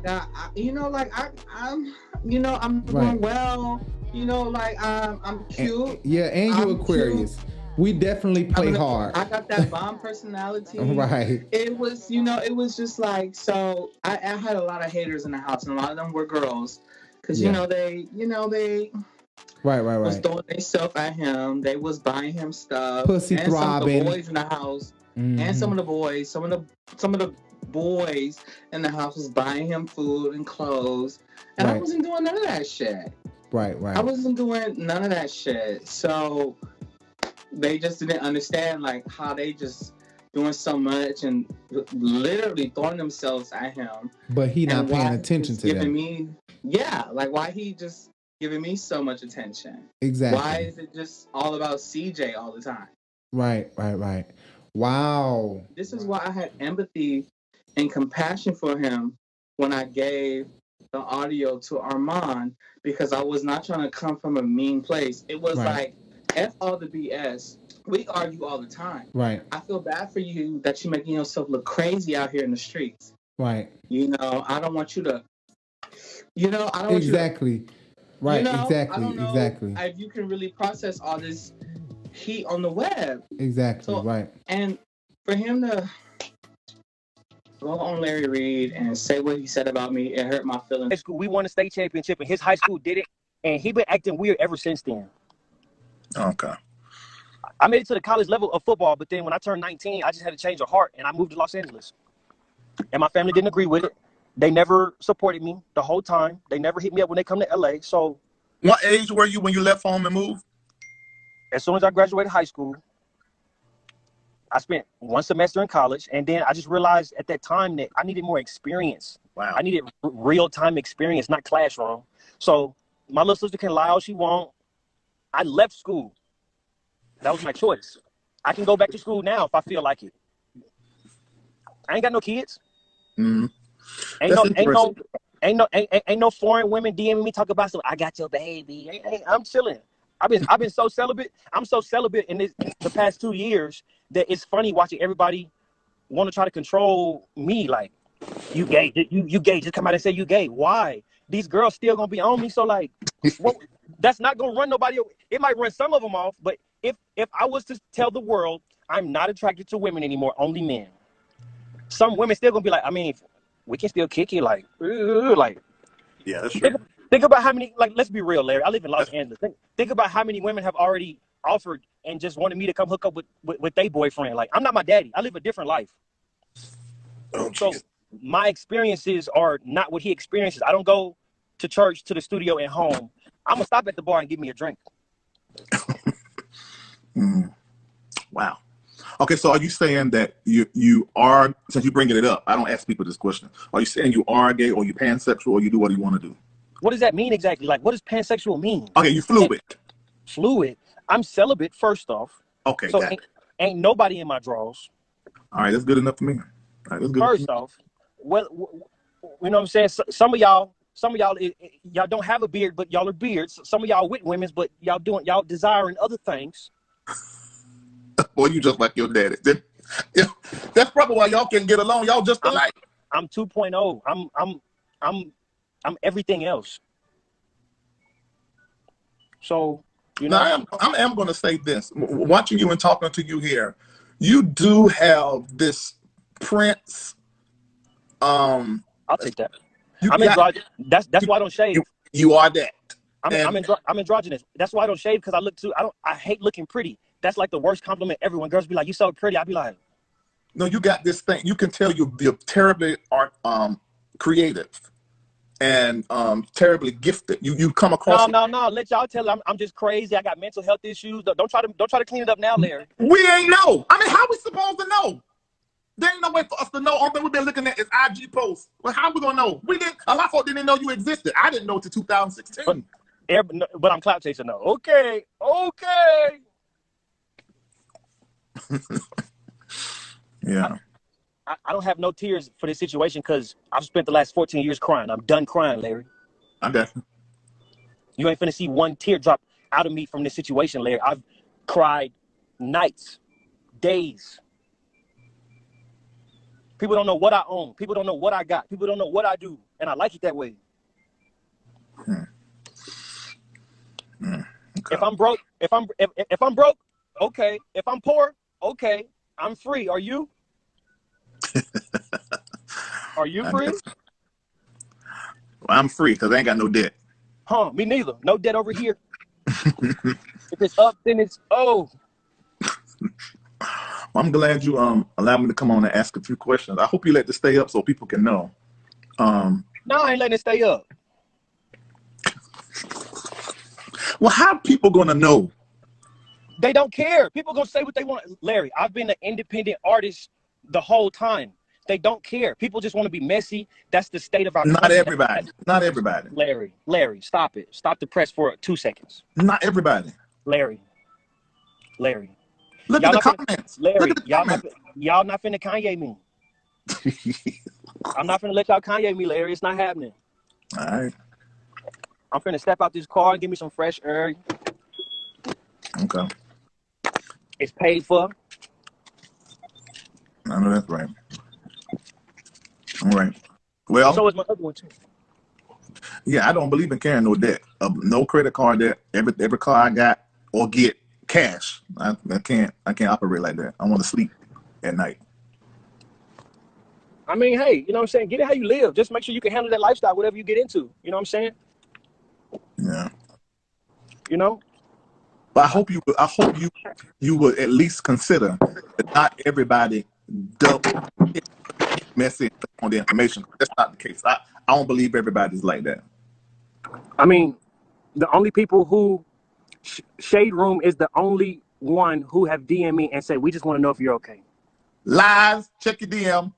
doing well. You know, like I'm cute. And you Aquarius. Cute. We definitely play hard. I got that bomb personality. Right. It was just like, so I had a lot of haters in the house, and a lot of them were girls, because they Right. was throwing themselves at him. They was buying him stuff. Pussy and throbbing. Some of the boys in the house, and some of the boys in the house was buying him food and clothes, and I wasn't doing none of that shit. Right. I wasn't doing none of that shit. So they just didn't understand, like, how they just doing so much and literally throwing themselves at him. But he not paying attention to them. Why he just giving me so much attention? Exactly. Why is it just all about CJ all the time? Right. Wow. This is why I had empathy and compassion for him when I gave the audio to Armand, because I was not trying to come from a mean place. It was like, F all the BS. We argue all the time. Right. I feel bad for you that you're making yourself look crazy out here in the streets. Right. You know, I don't want you to, I don't want exactly. you to, right. Exactly. Exactly. If you can really process all this heat on the web. Exactly. Right. And for him to go on Larry Reid and say what he said about me, it hurt my feelings. We won a state championship, and his high school did it, and he been acting weird ever since then. Okay. I made it to the college level of football, but then when I turned 19, I just had to change of heart, and I moved to Los Angeles. And my family didn't agree with it. They never supported me the whole time. They never hit me up when they come to LA. So, what age were you when you left home and moved? As soon as I graduated high school, I spent one semester in college, and then I just realized at that time that I needed more experience. Wow. I needed real-time experience, not classroom. So my little sister can lie all she want. I left school. That was my choice. I can go back to school now if I feel like it. I ain't got no kids. Mm-hmm. Ain't no foreign women DMing me talk about, so I got your baby. I'm chilling. I've been so celibate. I'm so celibate in the past 2 years that it's funny watching everybody want to try to control me. Like, You gay? You gay? Just come out and say you gay. Why? These girls still gonna be on me. So like, that's not gonna run nobody. It might run some of them off, but if I was to tell the world I'm not attracted to women anymore, only men, some women still gonna be like, I mean, we can still kick it, like. Yeah, that's true. Think about how many, like, let's be real, Larry. I live in Los Angeles. Think about how many women have already offered and just wanted me to come hook up with their boyfriend. Like, I'm not my daddy. I live a different life. So my experiences are not what he experiences. I don't go to church, to the studio, and home. I'm gonna stop at the bar and get me a drink. Wow. Okay, so are you saying that you are, since you're bringing it up, I don't ask people this question. Are you saying you are gay, or you pansexual, or you do what you want to do? What does that mean exactly? Like, what does pansexual mean? Okay, you fluid. Fluid. I'm celibate, first off. Okay, so got it. Ain't nobody in my drawers. All right, that's good enough for me. All right, that's good. First off, well, you know what I'm saying? Some of y'all, y'all don't have a beard, but y'all are beards. Some of y'all with women's, but y'all desiring other things. Boy, you just like your daddy. Yeah, that's probably why y'all can get along. Y'all just alike. I'm 2.0. I'm everything else. So, you know. Now, I am going to say this. Watching you and talking to you here, you do have this Prince. I'll take that. I'm androgynous. That's why I don't shave. You are that. I'm androgynous. That's why I don't shave, because I hate looking pretty. That's like the worst compliment ever. When girls be like, "You so pretty," I'd be like, "No, you got this thing. You can tell you're terribly creative and terribly gifted. You come across." No. Let y'all tell them I'm just crazy. I got mental health issues. Don't try to clean it up now, Larry. We ain't know. I mean, how we supposed to know? There ain't no way for us to know. All that we've been looking at is IG posts. Well, how we gonna know? We didn't. A lot of folks didn't know you existed. I didn't know till 2016. But I'm clout chasing though. Okay. Yeah. I don't have no tears for this situation because I've spent the last 14 years crying. I'm done crying, Larry. I'm done. You ain't finna see one tear drop out of me from this situation, Larry. I've cried nights, days. People don't know what I own. People don't know what I got. People don't know what I do. And I like it that way. Okay. If I'm broke, okay. If I'm poor, okay. I'm free. Are you? Are you free? Well, I'm free because I ain't got no debt. Huh? Me neither. No debt over here. If it's up, then it's Well, I'm glad you allowed me to come on and ask a few questions. I hope you let this stay up so people can know. No, I ain't letting it stay up. Well, how are people gonna know? They don't care. People gonna say what they want. Larry, I've been an independent artist the whole time. They don't care. People just want to be messy. That's the state of our Not country. everybody. Not everybody. Larry, stop it. Stop the press for 2 seconds. Not everybody. Larry. Look at the comments. Larry, Look at the comments. y'all not finna Kanye me. I'm not finna let y'all Kanye me, Larry. It's not happening. All right. I'm finna step out this car and give me some fresh air. Okay. It's paid for. I know that's right. All right. Well, so is my other one too. Yeah, I don't believe in carrying no debt. No credit card debt. Every car I got or get cash. I can't operate like that. I want to sleep at night. I mean, hey, you know what I'm saying? Get it how you live. Just make sure you can handle that lifestyle, whatever you get into. You know what I'm saying? Yeah. You know? But I hope you would at least consider that not everybody double messy on the information. That's not the case. I don't believe everybody's like that. I mean, the only people who Shade Room is the only one who have DM me and said, we just want to know if you're okay. Lies, check your DM.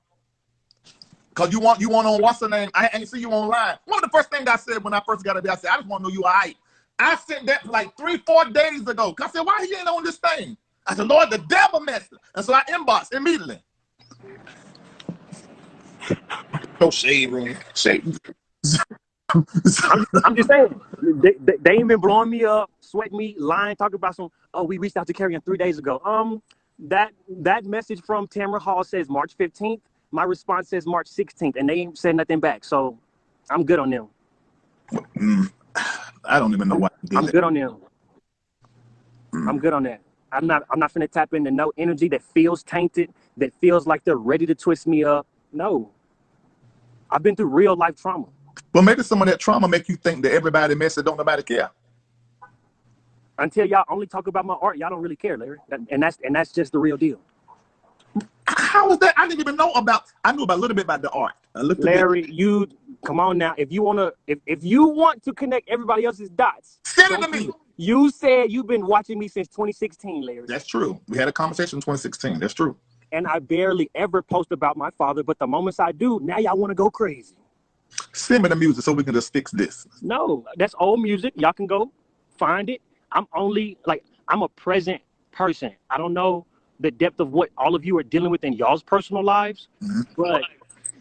Cause you want on what's the name? I ain't see you online. One of the first things I said when I first got up there, I said, I just want to know you all right. I sent that like 3-4 days ago. I said, why he ain't on this thing? I said, Lord, the devil messed it. And so I inboxed immediately. No Shade Room. Shade. I'm just saying, they ain't been blowing me up, sweating me, lying, talking about some, oh, we reached out to Kerrion 3 days ago. That message from Tamron Hall says March 15th. my response says March 16th, and they ain't said nothing back. So I'm good on them. I don't even know why you did I'm that. good on them. I'm good on that. I'm not finna tap into no energy that feels tainted, that feels like they're ready to twist me up. No. I've been through real life trauma. Well, maybe some of that trauma make you think that everybody messy, don't nobody care. Until y'all only talk about my art, y'all don't really care, Larry. And that's just the real deal. How was that? I didn't even know about. I knew about a little bit about the art. Larry, you come on now. If you want to connect everybody else's dots, send it to me. You said you've been watching me since 2016, Larry. That's true. We had a conversation in 2016. That's true. And I barely ever post about my father, but the moments I do, now y'all want to go crazy. Send me the music so we can just fix this. No, that's old music. Y'all can go find it. I'm a present person. I don't know the depth of what all of you are dealing with in y'all's personal lives, but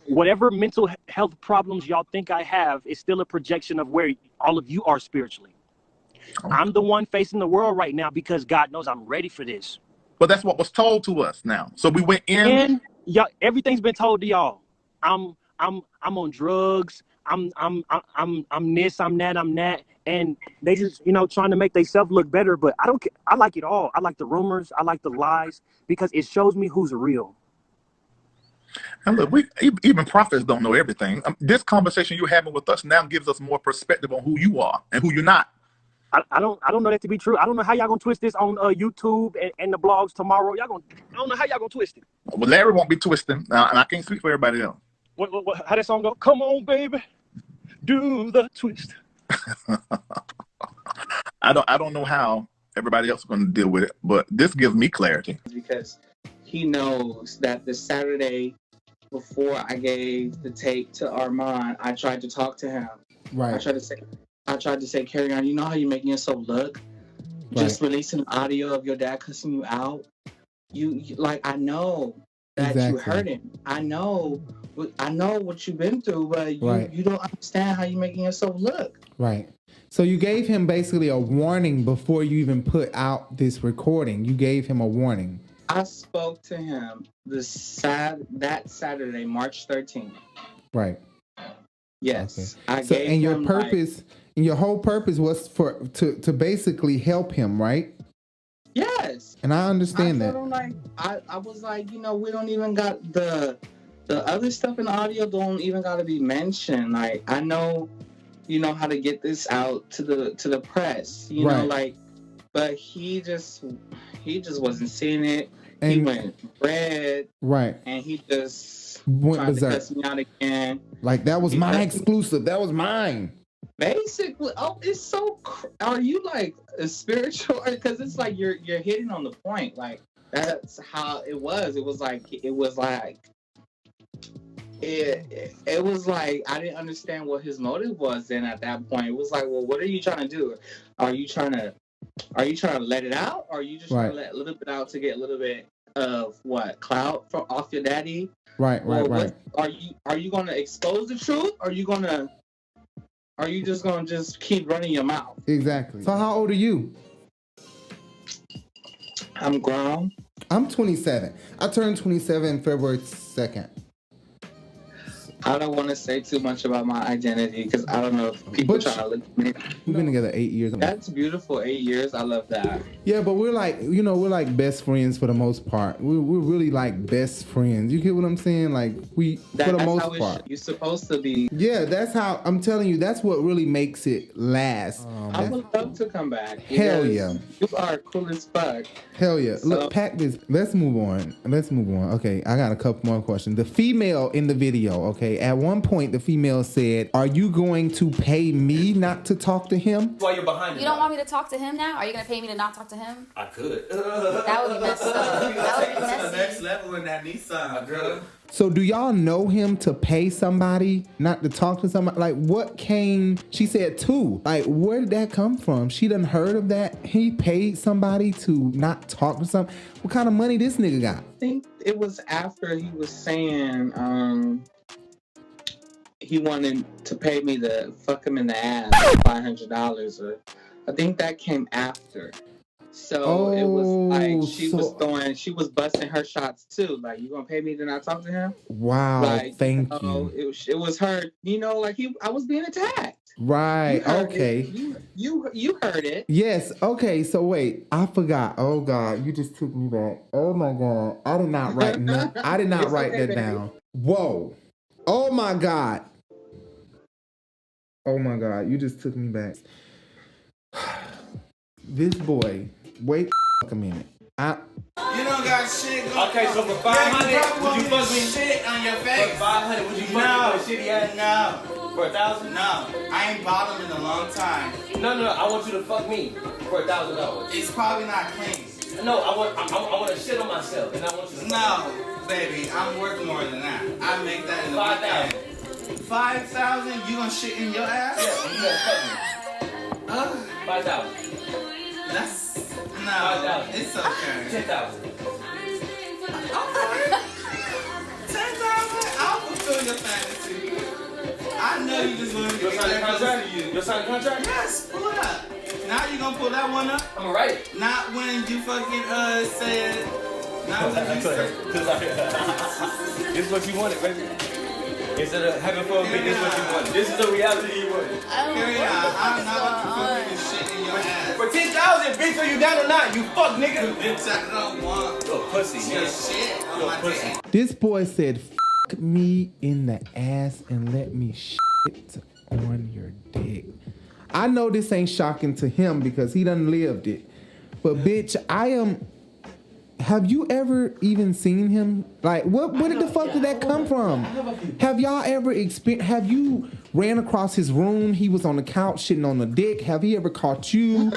whatever mental health problems y'all think I have is still a projection of where all of you are spiritually. I'm the one facing the world right now because God knows I'm ready for this. But that's what was told to us now. So we went in. And y'all, everything's been told to y'all. I'm on drugs. I'm this, I'm that. And they just, trying to make themselves look better. But I don't care. I like it all. I like the rumors. I like the lies because it shows me who's real. And look, even prophets don't know everything. This conversation you're having with us now gives us more perspective on who you are and who you're not. I don't know that to be true. I don't know how y'all gonna twist this on YouTube and the blogs tomorrow. I don't know how y'all gonna twist it. Well, Larry won't be twisting, and I can't speak for everybody else. What, how that song go? Come on, baby, do the twist. I don't know how everybody else is going to deal with it, but this gives me clarity. Because he knows that the Saturday before I gave the tape to Armand, I tried to talk to him. Right. I tried to say, Kerrion, you know how you're making yourself look? Right. Just releasing audio of your dad cussing you out. You like, I know that you hurt him. I know what you've been through, but you don't understand how you're making yourself look. Right. So you gave him basically a warning before you even put out this recording. You gave him a warning. I spoke to him that Saturday, March 13th. Right. Yes. Okay. And your purpose, and your whole purpose was to basically help him, right? Yes. And I understand that. I was like, we don't even got the other stuff in the audio don't even got to be mentioned. Like, I know, how to get this out to the press. You know, like, but he just wasn't seeing it. And he went red. Right. And he just tried to cuss me out again. Like, that was my exclusive. That was mine. Basically, it's so. Are you like a spiritual? Because it's like you're hitting on the point. Like, that's how it was. It was like it was like I didn't understand what his motive was. Then at that point, it was like, well, what are you trying to do? Are you trying to let it out, or are you just trying to let a little bit out to get a little bit of what clout off your daddy? Right. Are you going to expose the truth? Or are you just going to just keep running your mouth? Exactly. So how old are you? I'm grown. I'm 27. I turned 27 February 2nd. I don't want to say too much about my identity because I don't know if people try to look at me. We've been together 8 years. That's beautiful. 8 years. I love that. Yeah, but we're like, we're like best friends for the most part. We're really like best friends. You get what I'm saying? Like for the most part. You're supposed to be. Yeah, that's how I'm telling you. That's what really makes it last. I would love to come back. Hell yeah. You are cool as fuck. Hell yeah. So, look, pack this. Let's move on. Okay, I got a couple more questions. The female in the video, okay, at one point the female said, "Are you going to pay me not to talk to him?" Why you're behind him? You don't want me to talk to him now? Are you going to pay me to not talk to him? I could. That would be messed up. That would be messy. To the next level in that Nissan, girl. So do y'all know him to pay somebody not to talk to somebody? Like, what came? She said two. Like, where did that come from? She done heard of that? He paid somebody to not talk to some. What kind of money this nigga got? I think it was after he was saying he wanted to pay me to fuck him in the ass $500. Or I think that came after. So it was like she was busting her shots too. Like, you gonna pay me to not talk to him? Wow, Like, thank you. It was her. Like I was being attacked. Right. Okay. You heard it. Yes. Okay. So wait, I forgot. Oh God, you just took me back. Oh my God, I did not write. I did not write that down. Whoa. Oh my God. Oh my God, you just took me back. This boy. Wait a minute. You don't got shit going. Okay, so for 500, would you fuck me? Shit on your face. For 500, would you fuck me for a shitty ass? No. For 1,000? No. I ain't bottomed in a long time. No. I want you to fuck me for $1,000. It's probably not clean. No, I want to shit on myself, and I want you to. No, baby, I'm worth more than that. I make that in the 5,000. 5,000? You gonna shit in your ass? Yeah, you gonna fuck me. 5,000. That's no. 5,000. It's okay. 10,000. Okay. 10,000? I'll fulfill your fantasy. I know you just want to You get sign a that close contract? to you. You sign a contract? Yes, pull it up. Now you gonna pull that one up? I'm gonna write it. Not when you fucking said. Not when you said. This is what you wanted, baby. Instead of having fun with me, this is what you wanted. This is the reality you wanted. Kerrion, I'm not about to fulfill this shit in your ass. For 10,000, bitch, are you down or not? You fuck, nigga. Bitch, I don't want you a pussy, your nigga. shit on You a my pussy. dick. This boy said, "F me in the ass and let me shit on your dick." I know this ain't shocking to him because he done lived it. But bitch, have you ever even seen him? Like, where did the fuck did that come from? Have y'all ever have you ran across his room? He was on the couch shitting on the dick. Have he ever caught you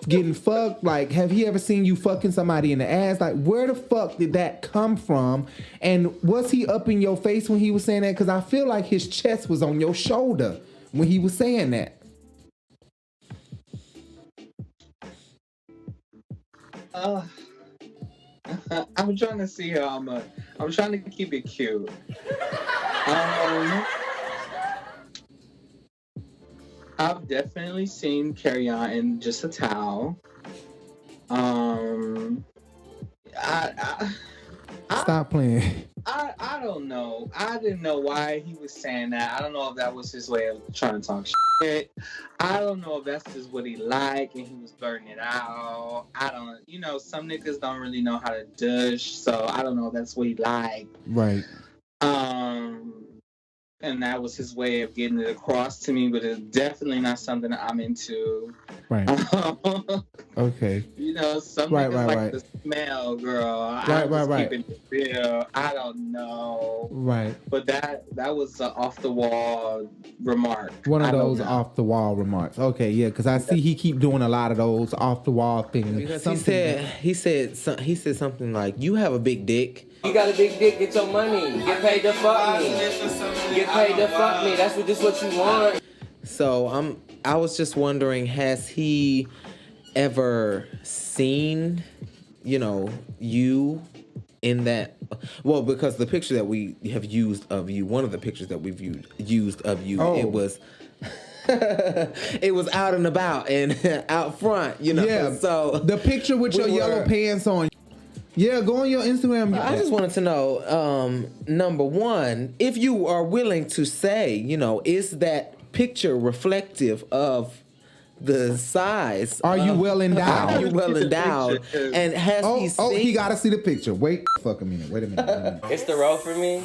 getting fucked? Like, have he ever seen you fucking somebody in the ass? Like, where the fuck did that come from? And was he up in your face when he was saying that? Because I feel like his chest was on your shoulder when he was saying that. I'm trying to see how I'm trying to keep it cute. I've definitely seen Kerrion in just a towel. Stop playing. I don't know. I didn't know why he was saying that. I don't know if that was his way of trying to talk shit. I don't know if that's just what he liked and he was blurting it out. I don't, some niggas don't really know how to dush, so I don't know if that's what he liked. Right. And that was his way of getting it across to me, but it's definitely not something that I'm into. Right. Okay. Some niggas like the smell, girl. Right. Keeping it real. I don't know. Right. But that was an off the wall remark. One of those off the wall remarks. Okay, yeah, because I see he keep doing a lot of those off the wall things. Because he said something like, "You have a big dick." You got a big dick, get your money. Get paid to fuck me. Get paid to fuck me. That's what you want. So I was just wondering, has he ever seen, you in that? Well, because the picture that we have used of you, one of the pictures that we've used of you, it was. It was out and about and out front, Yeah. So the picture with your yellow pants on. Yeah, go on your Instagram. I just wanted to know, number one, if you are willing to say, is that picture reflective of the size? Are you well endowed? Are you well endowed? And has he seen? Oh, he got to see the picture. Wait a minute. It's the role for me.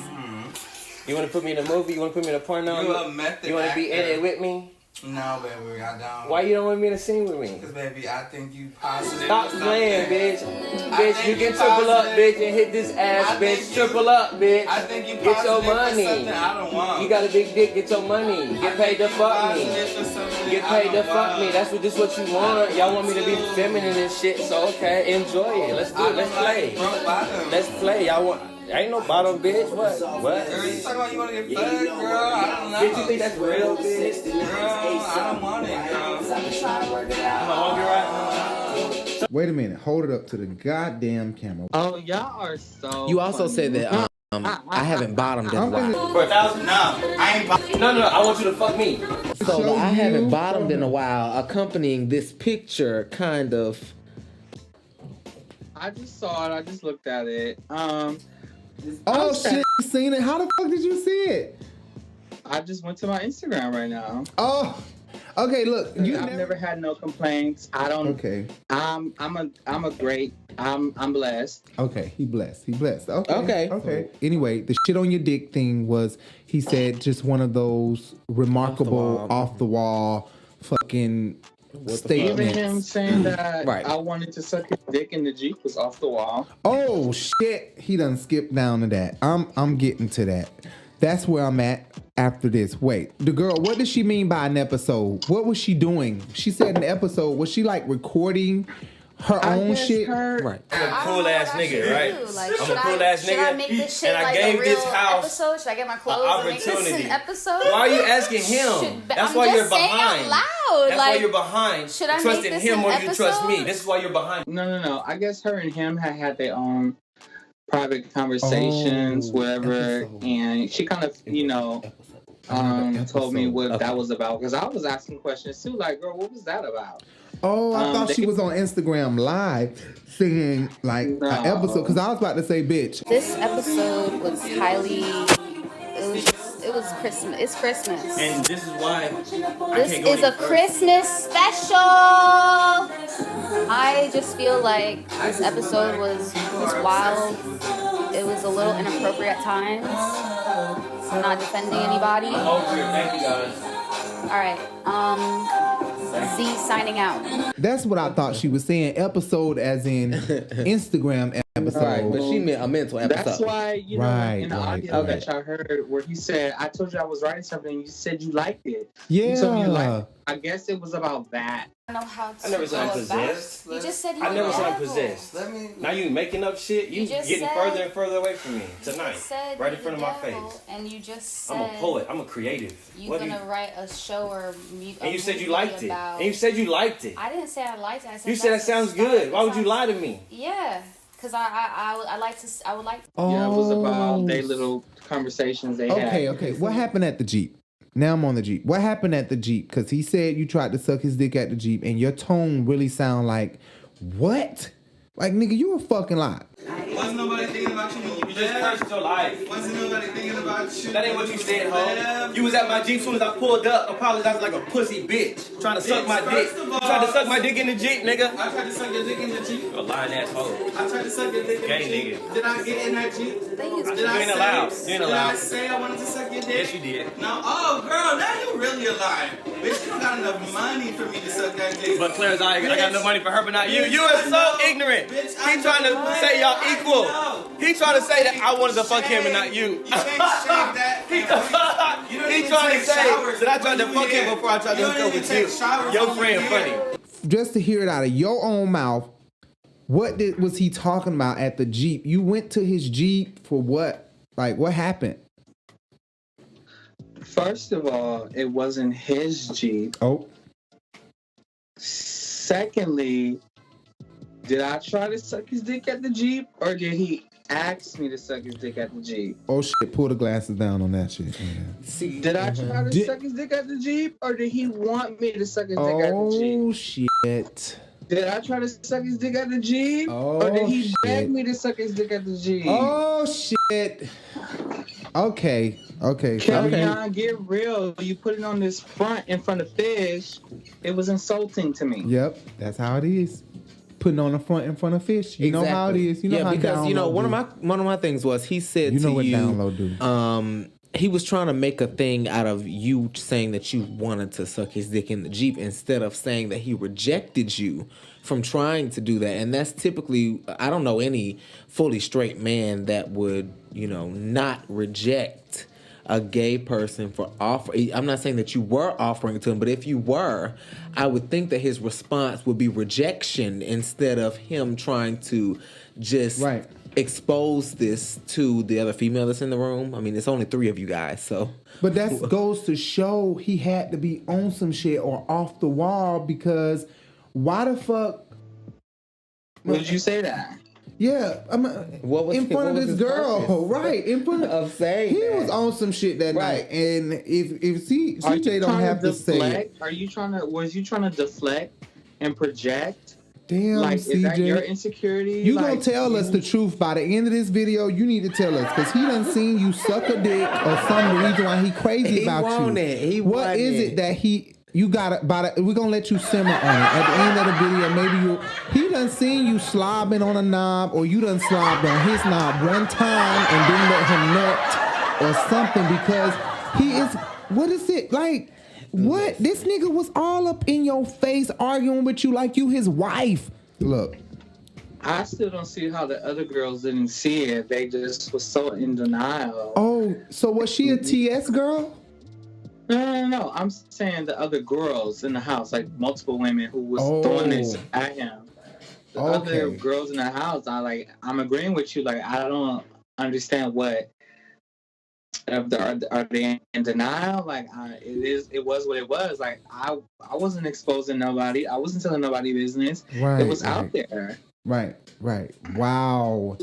You want to put me in a movie? You want to put me in a porno? You a method You want to be in it with me? No, baby, I don't. Why you don't want me in a scene with me? Because, baby, I think you positive. Stop playing, bitch. Bitch, you can triple up, bitch, and hit this ass, bitch. Triple up, bitch. I think you get your positive money. for something I don't want. You got a big dick, get your money. Get paid to fuck me. Get paid to fuck me. That's what you want. Y'all want me to be feminine and shit, so okay, enjoy it. Let's do it. Let's play. Let's play. Y'all want... Ain't no bottom, bitch. What? Girl, you talking about you want to get fucked, girl? I don't know. Bitch, you think that's real, bitch? Girl, I don't want it, girl. Wait a minute. Hold it up to the goddamn camera. Oh, y'all are so. You also said that I haven't bottomed in a while. For 1,000? No, I ain't bottomed. No, I want you to fuck me. So I haven't bottomed in a while, accompanying this picture kind of I just saw it. I just looked at it. Oh shit, you seen it? How the fuck did you see it? I just went to my Instagram right now. Oh, okay. Look, I've never had no complaints. I don't. Okay. I'm blessed. Okay, he blessed. Okay. Anyway, the shit on your dick thing was, he said, just one of those remarkable, off the wall, fucking statements. Even him saying that Right. I wanted to suck his dick in the Jeep was off the wall. Oh shit, he done skipped down to that. I'm getting to that. That's where I'm at after this. Wait, the girl, what does she mean by an episode? What was she doing? She said an episode. Was she like recording her own shit? Right. I'm a cool ass nigga, right? Like, I'm a cool ass should nigga. I make this shit and I like gave a real this house episode? Should I get my clothes and make this opportunity. an episode? Why are you asking him? That's why you're behind. That's why you're behind. Should I Trusting make this him an more than you trust me. episode? This is why you're behind. No. I guess her and him had their own private conversations, whatever, and she kind of, told me what that was about, because I was asking questions too, like, girl, what was that about? Oh, I thought she was on Instagram Live singing like an episode, because I was about to say, bitch. This episode was it was Christmas. It's Christmas. And this is why This is a Christmas special. I just feel like this episode was wild. It was a little inappropriate at times. I'm not defending anybody. Thank you guys. All right. Z signing out. That's what I thought she was saying. Episode as in Instagram episode. Right, but she meant a mental episode. That's why, in the Right, audio that y'all heard, where he said, I told you I was writing something, and you said you liked it. Yeah. You told me you liked it. I guess it was about that. I know how to I never said I'm go possessed. about- You just said you I never were said I'm devil. possessed. Now you making up shit. You just getting said- further and further away from me tonight. said Right in you're front of the my devil, face. And you just said I'm a poet. I'm a creative. you're gonna write a show or And you said you liked it. about... And you said you liked it. I didn't say I liked it. I said You said that that's sounds a good. style. Why would you lie to me? Yeah, because I would like to. Yeah, it was about their little conversations they had. Okay. What happened at the Jeep? Now I'm on the Jeep. What happened at the Jeep? Because he said you tried to suck his dick at the Jeep, and your tone really sound like, what? Like, nigga, you a fucking lie. Wasn't nobody thinking about you when you just cursed your life. Wasn't nobody thinking about you. That ain't what you said, ho. You was at my Jeep as soon as I pulled up, apologizing like a pussy bitch. Trying to suck my dick. You tried to suck my dick in the Jeep, nigga. I tried to suck your dick in the Jeep. A lying ass hoe. I tried to suck your dick in Gay the Jeep. nigga. Did I get in that Jeep? You ain't allowed. You ain't Did I allowed. say I wanted to suck your dick? Yes, you did. No. Oh, girl, now you really a liar. Bitch, you don't got enough money for me to suck that dick. But Claire's I got enough money for her, but not you. You are so ignorant. He trying to say y'all equal. He trying to say that I wanted to fuck him and not you. He trying to say that I tried to fuck him before I tried to hook up with you. Your friend funny. Just to hear it out of your own mouth, what was he talking about at the Jeep? You went to his Jeep for what? Like, what happened? First of all, it wasn't his Jeep. Oh. Secondly, did I try to suck his dick at the Jeep, or did he ask me to suck his dick at the Jeep? Oh shit! Pull the glasses down on that shit. Did I try to suck his dick at the Jeep, or did he want me to suck his dick at the Jeep? Oh shit! Did I try to suck his dick at the Jeep, or did he beg me to suck his dick at the Jeep? Oh shit! Okay. Kerrion, get real. You put it on this front in front of fish. It was insulting to me. Yep, that's how it is. Putting on the front in front of fish. You know how it is. You know how because download one of my things was he said to what you, download do. He was trying to make a thing out of you saying that you wanted to suck his dick in the Jeep instead of saying that he rejected you from trying to do that. And that's typically, I don't know any fully straight man that would, not reject a gay person for offering. I'm not saying that you were offering it to him, but if you were, I would think that his response would be rejection instead of him trying to just expose this to the other female that's in the room. I mean, it's only 3 of you guys, so. But that goes to show he had to be on some shit or off the wall, because why the fuck would you say that? Yeah, in front of this girl, right? In front of saying he was on some shit that night, and if CJ don't have to say it, was you trying to deflect and project Damn, Like, is that your CJ. insecurity? You like, gonna tell us the truth by the end of this video? You need to tell us because he done seen you suck a dick or some reason why he crazy He about want you. it. What is it that you got we're gonna let you simmer on it. At the end of the video, maybe he done seen you slobbing on a knob or you done slobbed on his knob one time and didn't let him nut or something because he is, what is it? Like, what? This nigga was all up in your face arguing with you like you his wife. Look. I still don't see how the other girls didn't see it. They just was so in denial. Oh, so was she a TS girl? No. I'm saying the other girls in the house, like multiple women who was throwing this at him. The other girls in the house, I'm agreeing with you. Like, I don't understand what. Are they in denial? Like, it was what it was. Like, I wasn't exposing nobody. I wasn't telling nobody business. Right, it was out there. Right. Wow.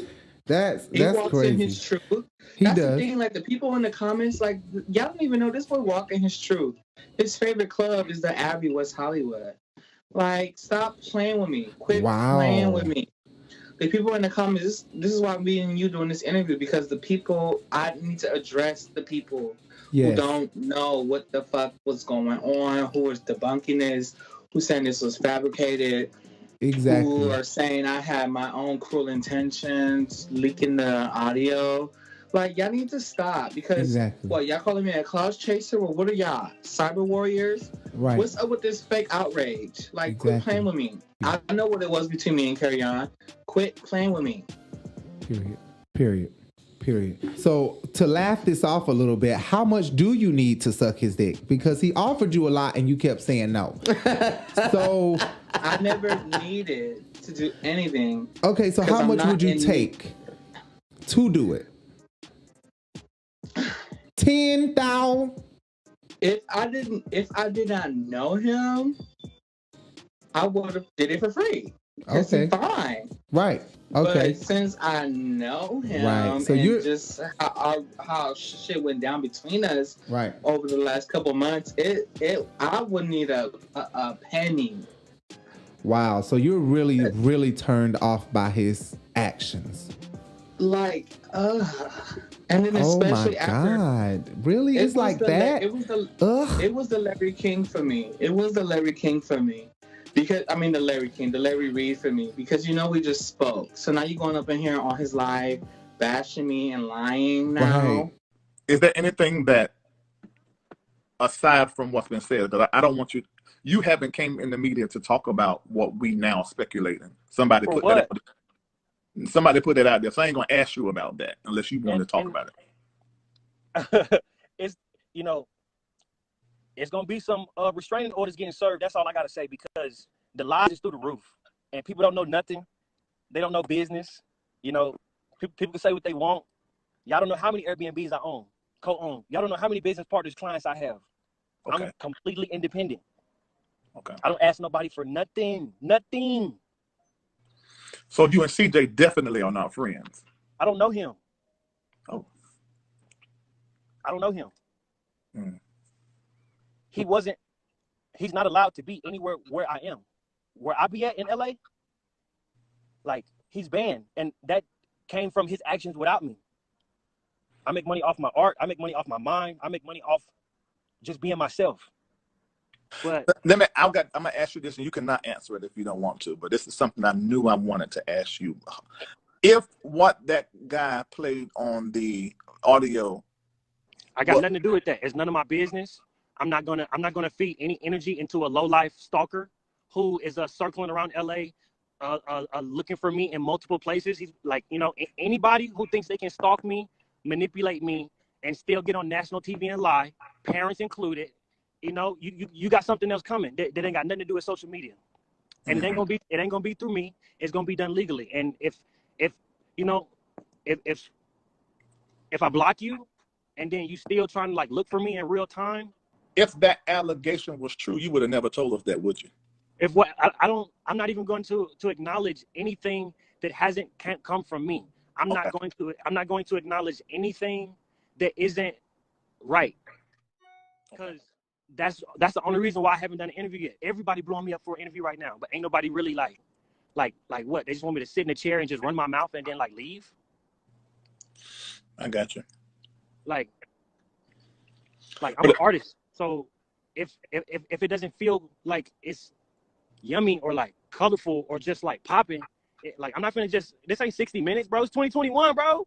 That's walks crazy. in his truth. He That's does. the thing, like the people in the comments, like y'all don't even know this boy walking his truth. His favorite club is the Abbey, West Hollywood. Like, stop playing with me. Quit playing with me. The people in the comments, this is why me and you doing this interview, because the people, I need to address the people who don't know what the fuck was going on, who was debunking this, who saying this was fabricated. Exactly. Who are saying I had my own cruel intentions, leaking the audio. Like, y'all need to stop because what, y'all calling me a cloud chaser? Well, what are y'all? Cyber warriors? Right. What's up with this fake outrage? Like, quit playing with me. I know what it was between me and Kerrion. Quit playing with me. Period. So to laugh this off a little bit, how much do you need to suck his dick? Because he offered you a lot and you kept saying no. So I never needed to do anything. Okay, so how much would you take to do it? 10,000. If I did not know him, I would have did it for free. Okay. It's fine. Right. Okay. But since I know him, right. So and just how shit went down between us, right, over the last couple months, I wouldn't need a penny. Wow. So you're really turned off by his actions. Like, and then especially after. Oh my God! Really? It's like that. It was the Larry King for me. It was the Larry King for me. Because, I mean, the Larry Reid for me. Because, we just spoke. So now you're going up in here on his live, bashing me and lying now. Right. Is there anything that, aside from what's been said, because I don't want you haven't came in the media to talk about what we now speculating. Somebody put that out there. So I ain't going to ask you about that unless you want to talk about it. It's going to be some restraining orders getting served. That's all I got to say, because the lies is through the roof and people don't know nothing. They don't know business. People can say what they want. Y'all don't know how many Airbnbs I own, co-own. Y'all don't know how many business partners, clients I have. Okay. I'm completely independent. Okay. I don't ask nobody for nothing. So you and CJ definitely are not friends. I don't know him. Oh. I don't know him. Mm. He's not allowed to be anywhere where I am. Where I be at in LA, like, he's banned. And that came from his actions without me. I make money off my art. I make money off my mind. I make money off just being myself. But I'm gonna ask you this, and you cannot answer it if you don't want to, but this is something I knew I wanted to ask you. If what that guy played on the audio, I got nothing to do with that. It's none of my business. I'm not gonna feed any energy into a low-life stalker who is circling around LA, looking for me in multiple places. He's like, anybody who thinks they can stalk me, manipulate me, and still get on national TV and lie, parents included. You got something else coming that ain't got nothing to do with social media, and it ain't gonna be through me. It's gonna be done legally. And if I block you, and then you still trying to look for me in real time. If that allegation was true, you would have never told us that, would you? I'm not even going to acknowledge anything that can't come from me. I'm not going to acknowledge anything that isn't right. Because that's the only reason why I haven't done an interview yet. Everybody blowing me up for an interview right now, but ain't nobody really Like what? They just want me to sit in a chair and just run my mouth and then like leave? I got you. Like I'm an artist, so if it doesn't feel like it's yummy or like colorful or just like popping, like I'm not gonna just. This ain't 60 Minutes, bro. It's 2021, bro.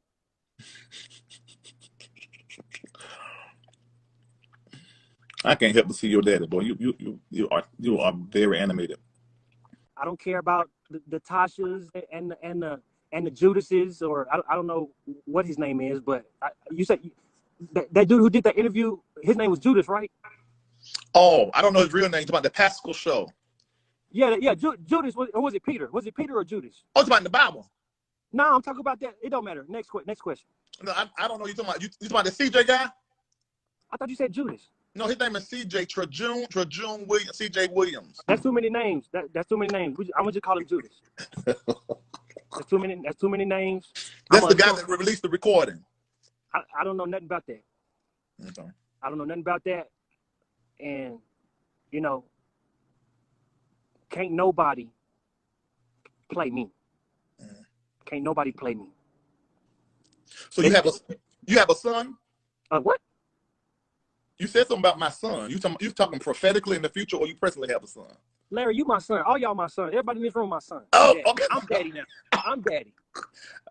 I can't help but see your daddy, boy. You are very animated. I don't care about the Tashas and the Judases, or I don't know what his name is, but you said that dude who did that interview, his name was Judas, right? Oh, I don't know his real name. It's about the Pascal show. Yeah, Judas, or was it Peter? Was it Peter or Judas? Oh, it's about the Bible. No, I'm talking about that. It don't matter. Next question. No, I don't know. You talking about you talking about the CJ guy? I thought you said Judas. No, his name is CJ TreJune Williams, CJ Williams. That's too many names. That's too many names. I want you to call him Judas. That's too many names. That's the guy that released the recording. I don't know nothing about that. Okay. I don't know nothing about that. And, you know, can't nobody play me. Can't nobody play me. So you have a son? What? You said something about my son. You talking prophetically in the future, or you personally have a son? Larry, you my son. All y'all my son. Everybody in this room my son. Oh, daddy. okay. I'm daddy now. I'm daddy.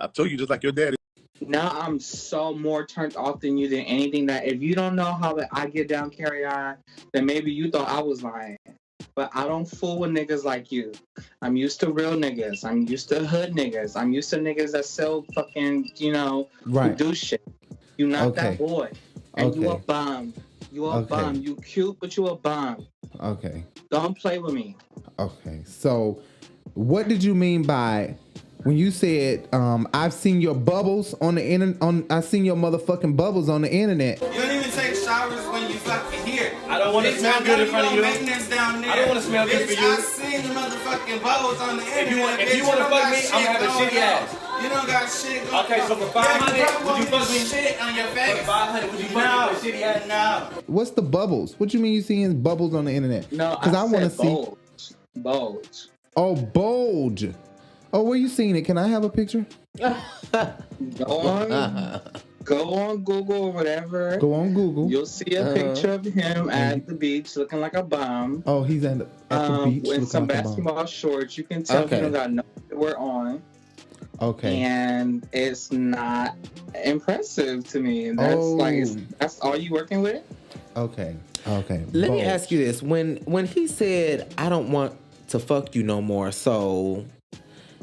I told you just like your daddy. Now I'm so more turned off than you than anything that if you don't know how I get down Kerrion, then maybe you thought I was lying. But I don't fool with niggas like you. I'm used to real niggas. I'm used to hood niggas. I'm used to niggas that sell fucking, who do shit. You not that boy. And you a bum. You a bum. You cute, but you a bum. Okay. Don't play with me. Okay. So what did you mean by when you said I've seen your bubbles on the internet? I seen your motherfucking bubbles on the internet. You don't even take showers when you fucking here. I don't want to smell good in front of you. Down there. I don't want to smell good for you. I seen the motherfucking bubbles on the internet. If you want to fuck me, I'm gonna have a shitty ass. You don't got shit going on. Okay, so for 500, would you fuck me? Shit on your face. For 500, would you fuck me with a shitty ass? No. What's the bubbles? What you mean you seeing bubbles on the internet? No, because I want to see bulge. Oh, bulge. Oh, where you seeing it? Can I have a picture? Go on Google or whatever. Go on Google. You'll see a picture of him at the beach looking like a bum. Oh, he's at the beach with some like basketball shorts. You can tell he don't got no underwear on. Okay. And it's not impressive to me. That's that's all you working with? Okay. Let me ask you this. When he said, I don't want to fuck you no more, so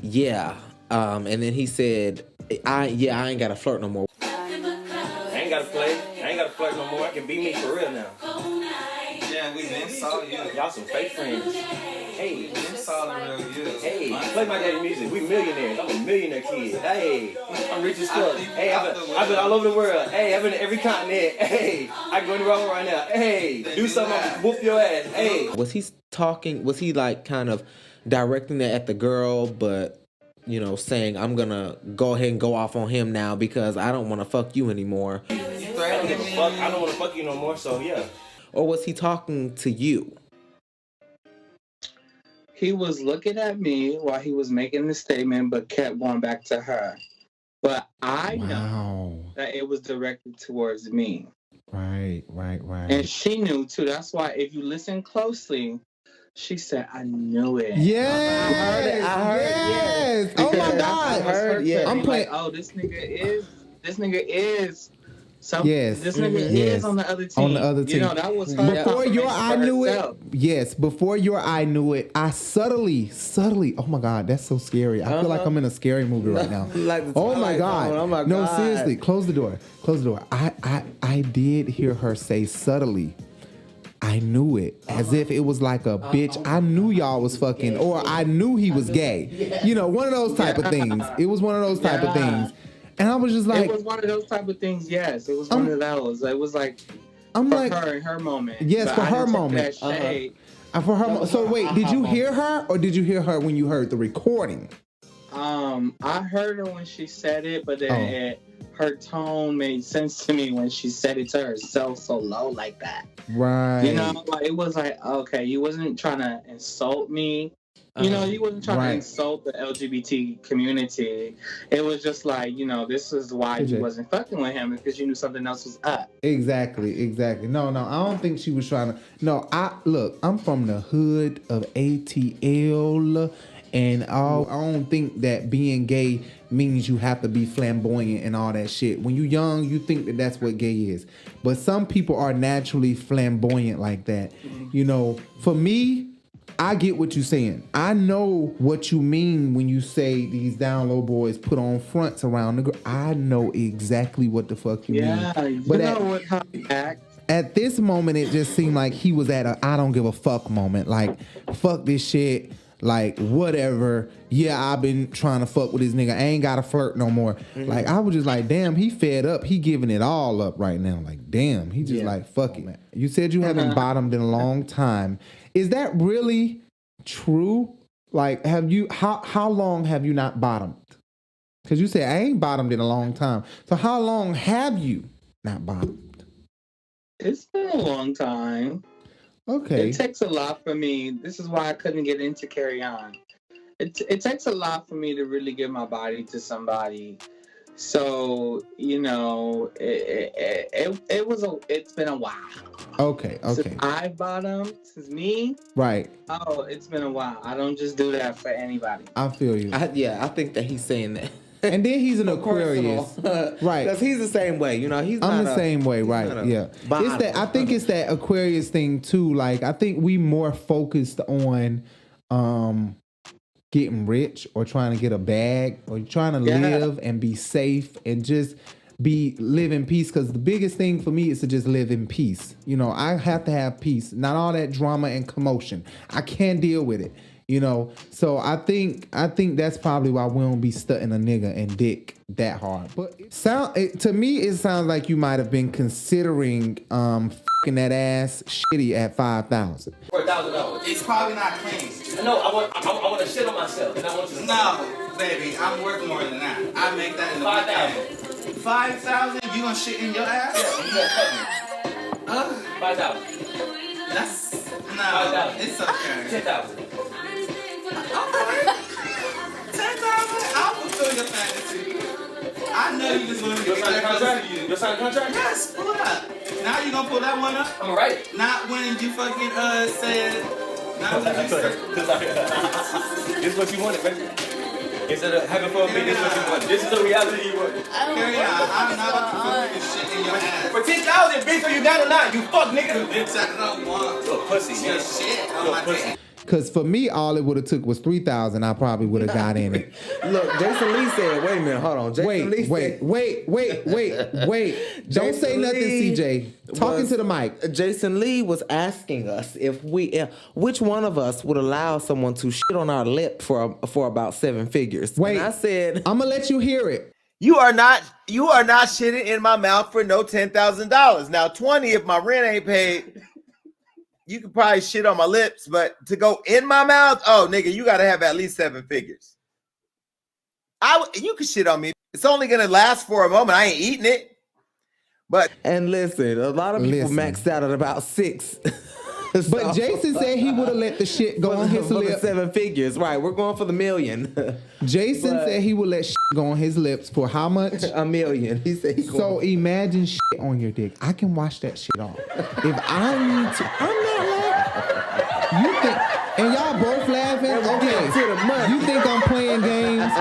yeah. And then he said, I ain't gotta flirt no more. I ain't gotta play. I ain't gotta flirt no more. I can be me for real now. Yeah, we been saw you. Y'all some fake friends. Hey, we saw the real you. Hey, play my daddy music. We millionaires. I'm a millionaire kid. Hey, I'm rich as fuck. Hey, I've been all over the world. Hey, I've been in every continent. Hey, I can go anywhere right now. Hey, do something, I'll whoop your ass. Hey. Was he like kind of directing that at the girl, but saying I'm gonna go ahead and go off on him now because I don't want to fuck you anymore? I don't want to fuck you no more, so yeah. Or was he talking to you? He was looking at me while he was making the statement, but kept going back to her. But I know that it was directed towards me. Right. And she knew too. That's why if you listen closely, she said, I knew it. Yes. I heard it. Yes. Because Oh my God. I heard. Yeah. I'm playing. Like, this nigga is. Yes. This nigga is on the other team. On the other team. That was her. Before your eye knew herself. it. Yes. Before your eye knew it, I subtly. Oh my God, that's so scary. I feel like I'm in a scary movie right now. Oh my God. Oh my God. No, seriously. Close the door. I did hear her say subtly, I knew it, as if it was like a bitch. I knew y'all was fucking, or I knew he was gay. One of those type of things. It was one of those type of things. And I was just like, it was one of those type of things. Yes, it was one of those. It was like, her in her moment. Yes, for her moment. For her. So wait, did you hear her, or did you hear her when you heard the recording? I heard her when she said it, but then her tone made sense to me when she said it to herself so low like that. Right. It was like, okay, you wasn't trying to insult me. You know, he wasn't trying to Right. insult the LGBT community. It was just like, you know, this is why you wasn't fucking with him, because you knew something else was up. Exactly. No, I don't think she was trying to. No, I'm from the hood of ATL, and I don't think that being gay means you have to be flamboyant and all that shit. When you're young, you think that that's what gay is, but some people are naturally flamboyant like that. You know, for me, I get what you're saying. I know what you mean when you say these down low boys put on fronts around the girl. I know exactly what the fuck you mean. But at this moment, it just seemed like he was at a I don't give a fuck moment. Like, fuck this shit. Like, whatever. Yeah, I've been trying to fuck with this nigga. I ain't got to flirt no more. Like, I was just like, damn, he fed up. He giving it all up right now. Like, damn, he just like, fuck it. You said you haven't bottomed in a long time. Is that really true? Like, have you, how long have you not bottomed? Because you said, I ain't bottomed in a long time. So how long have you not bottomed? It's been a long time. Okay. It takes a lot for me. This is why I couldn't get into Kerrion. It takes a lot for me to really give my body to somebody. So, you know, it's been a while. Okay. Since I bottomed, since me. Right. Oh, it's been a while. I don't just do that for anybody. I feel you. I think that he's saying that. And then he's an Aquarius. Right. Because he's the same way. You know, I'm the same way, right? Yeah. It's that, I think it's that Aquarius thing too. Like, I think we more focused on getting rich or trying to get a bag or trying to live and be safe and just live in peace. Because the biggest thing for me is to just live in peace. You know, I have to have peace, not all that drama and commotion. I can't deal with it. You know, so I think that's probably why we don't be studying a nigga and dick that hard. But to me, it sounds like you might have been considering fucking that ass shitty at $5,000. For $1,000. It's probably not clean. No, I want to shit on myself. And I want you to No, baby, I'm worth more than that. I make that in the 5,000. 5,000? You gonna shit in your ass? Yeah, you gonna fuck me. 5,000. That's no. 5,000. It's okay. 10,000. Okay. 10,000? I'll fulfill your fantasy. I know you just want to You get sign a close contract? to you. You sign a contract? Yes, pull it up. Now you gonna pull that one up? I'm right. Not when you fucking said. Not when you said. This is what you wanted, baby. Instead of having fun, this is what you want. This is the reality you want. Kerrion, I'm not about to put this shit in your ass. For 10,000, bitch, are you down or not? You fuck nigga. Bitch, I don't want. You a pussy. Your shit on my dick. Because for me, all it would have took was $3,000. I probably would have got in it. Look, Jason Lee said, wait a minute, hold on. Jason Lee said, wait. Don't say nothing, CJ. Talking to the mic. Jason Lee was asking us which one of us would allow someone to shit on our lip for about 7 figures. Wait, and I said, I'm gonna let you hear it. You are not shitting in my mouth for no $10,000. Now 20 if my rent ain't paid. You could probably shit on my lips, but to go in my mouth, oh nigga, you gotta have at least 7 figures. You can shit on me. It's only gonna last for a moment. I ain't eating it. And listen, a lot of people maxed out at about 6. But Jason said he would have let the shit go on his lips. 7 figures, right? We're going for the $1 million. Jason said he would let shit go on his lips for how much? $1 million. He said. So imagine shit on your dick. I can wash that shit off. If I need to, I'm not laughing. You think, and y'all both laughing? Okay. You think I'm playing games?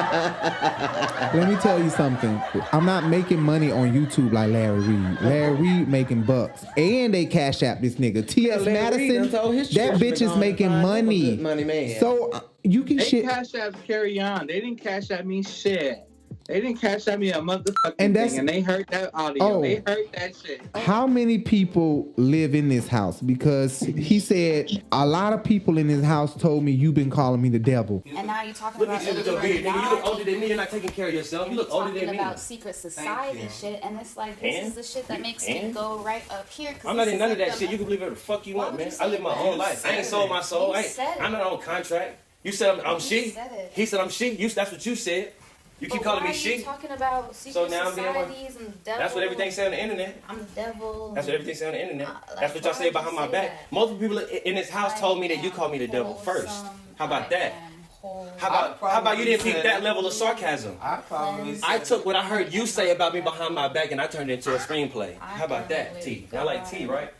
Let me tell you something. I'm not making money on YouTube like Larry Reid. Larry Reid making bucks, and they cash app this nigga. T.S. Madison, that bitch is making money. Money man. So you can They shit. cash app Kerrion. They didn't cash at me shit. They didn't cash at me a motherfucking And that's- thing, and they heard that audio. Oh. They heard that shit. How many people live in this house? Because he said a lot of people in his house told me you've been calling me the devil. And now you're talking Look about at you with your beard, nigga. You look older than me. You're not taking care of yourself. You look older than talking me. about secret society shit, and it's like this is the shit that makes me go right up here. I'm not in none of that shit. You can believe whatever the fuck you want, man. I live my own life. I ain't sold my soul. I'm not on contract. You said I'm she. He said I'm she. That's what you said. You keep calling me she. Talking about secret So now I'm being societies and the devil. That's what everything say on the internet. I'm the devil. That's what everything say on the internet. That's what y'all say behind my back. Multiple people in this house told me that you called me the devil first. How about that? How about you didn't peep that level of sarcasm? I took what I heard you say about me behind my back and I turned it into a screenplay. How about that, T? I like T, right?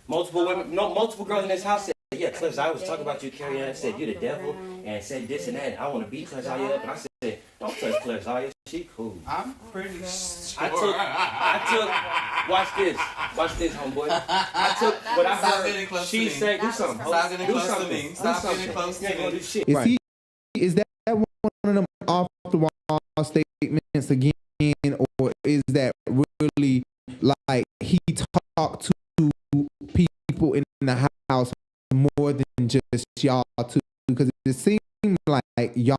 Multiple women, no, multiple girls in this house said, yeah, Clips, I was talking about you, Kerrion. I said, you the devil, and said this and that. And I want to beat Clips all up. And I said, don't touch Clips all she cool. I'm pretty sure. I took, watch this, homeboy. I took what I heard. She said, do something. Stop getting close to me. Stop getting close to me. You ain't gonna do shit. Right. Is that one of them off the wall statements again, or is that really like he talked to people in the house more than just y'all two? Because it seems like y'all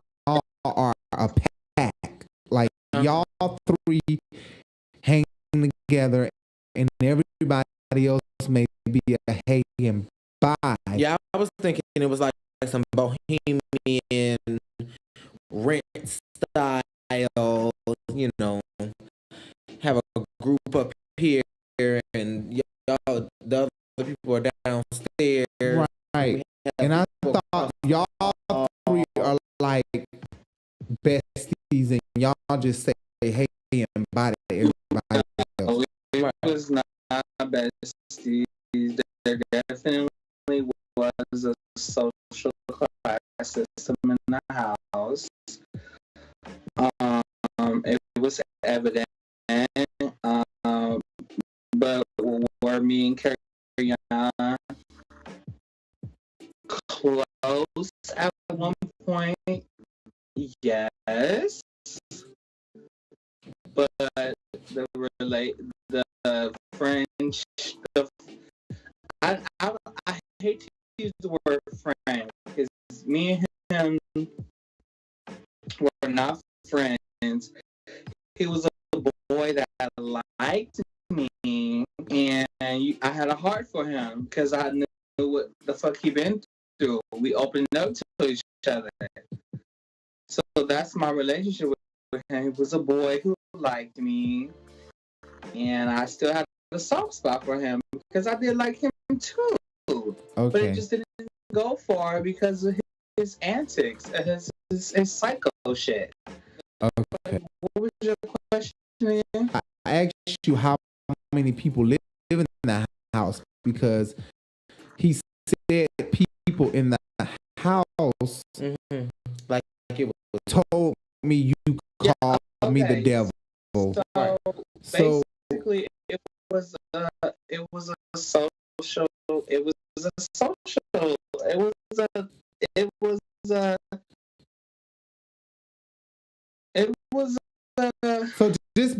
are a pack. Like y'all three hang together, and everybody else may be a hey and bye. Yeah, I was thinking it was like some bohemian rent style, you know, have a group up here and y'all, the other people are downstairs. Right. And I thought y'all three are like besties and y'all just say hey and bye to everybody else. It was not besties. There definitely was a social class system in the house. It was evident. But were me and Kerrion close at one point? Yes. But the friendship, I hate to use the word friend because me and him were not friends. He was a boy that liked me, and I had a heart for him because I knew what the fuck he been through. We opened up to each other. So that's my relationship with him. He was a boy who liked me, and I still had a soft spot for him because I did like him too. Okay. But it just didn't go far because of his antics, his psycho shit. Okay. What was your question again? I asked you how many people live in the house because he said people in the house like it was told me you called me the devil. So basically, it was a social. It was a social. It was a. So just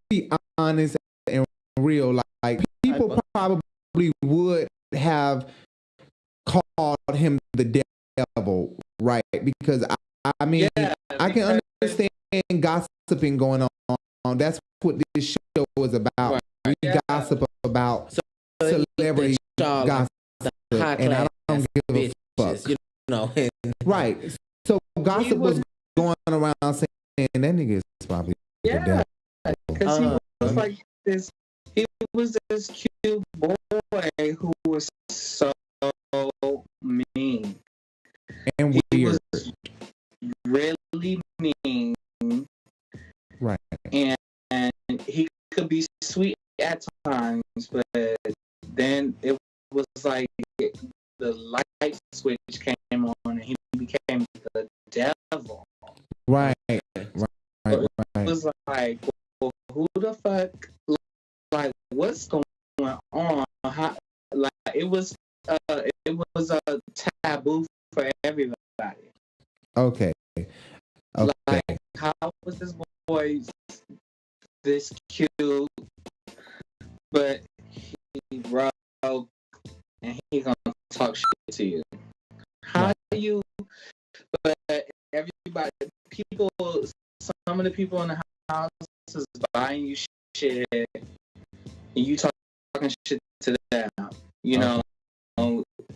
be honest and real. Like people probably would have called him the devil, right? Because I mean, I can understand gossiping going on. That's what this show is about. We gossip about celebrity gossip, and I don't give a fuck. You know, right? So gossip was going around saying that nigga is probably the devil. Because he was like this. He was this cute boy who was so mean and weird. He was really mean, right? And he could be sweet at times, but then it was like the light switch came on, and he became the devil. Right. It was like, well, who the fuck? Like, what's going on? How, like, it was a taboo for everybody. Okay. Like, how was this boy this cute, but he broke and he gonna talk shit to you? How do you? But everybody, people, some of the people in the house is buying you shit, and you talking shit to them. You know,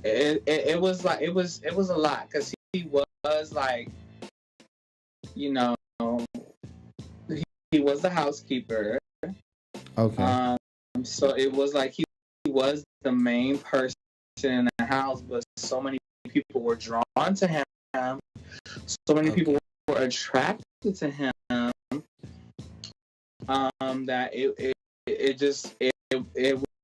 it was like it was a lot because he was like, you know, he was the housekeeper. Okay. So it was like he was the main person in the house, but so many people were drawn to him. So many people were attracted to him. That it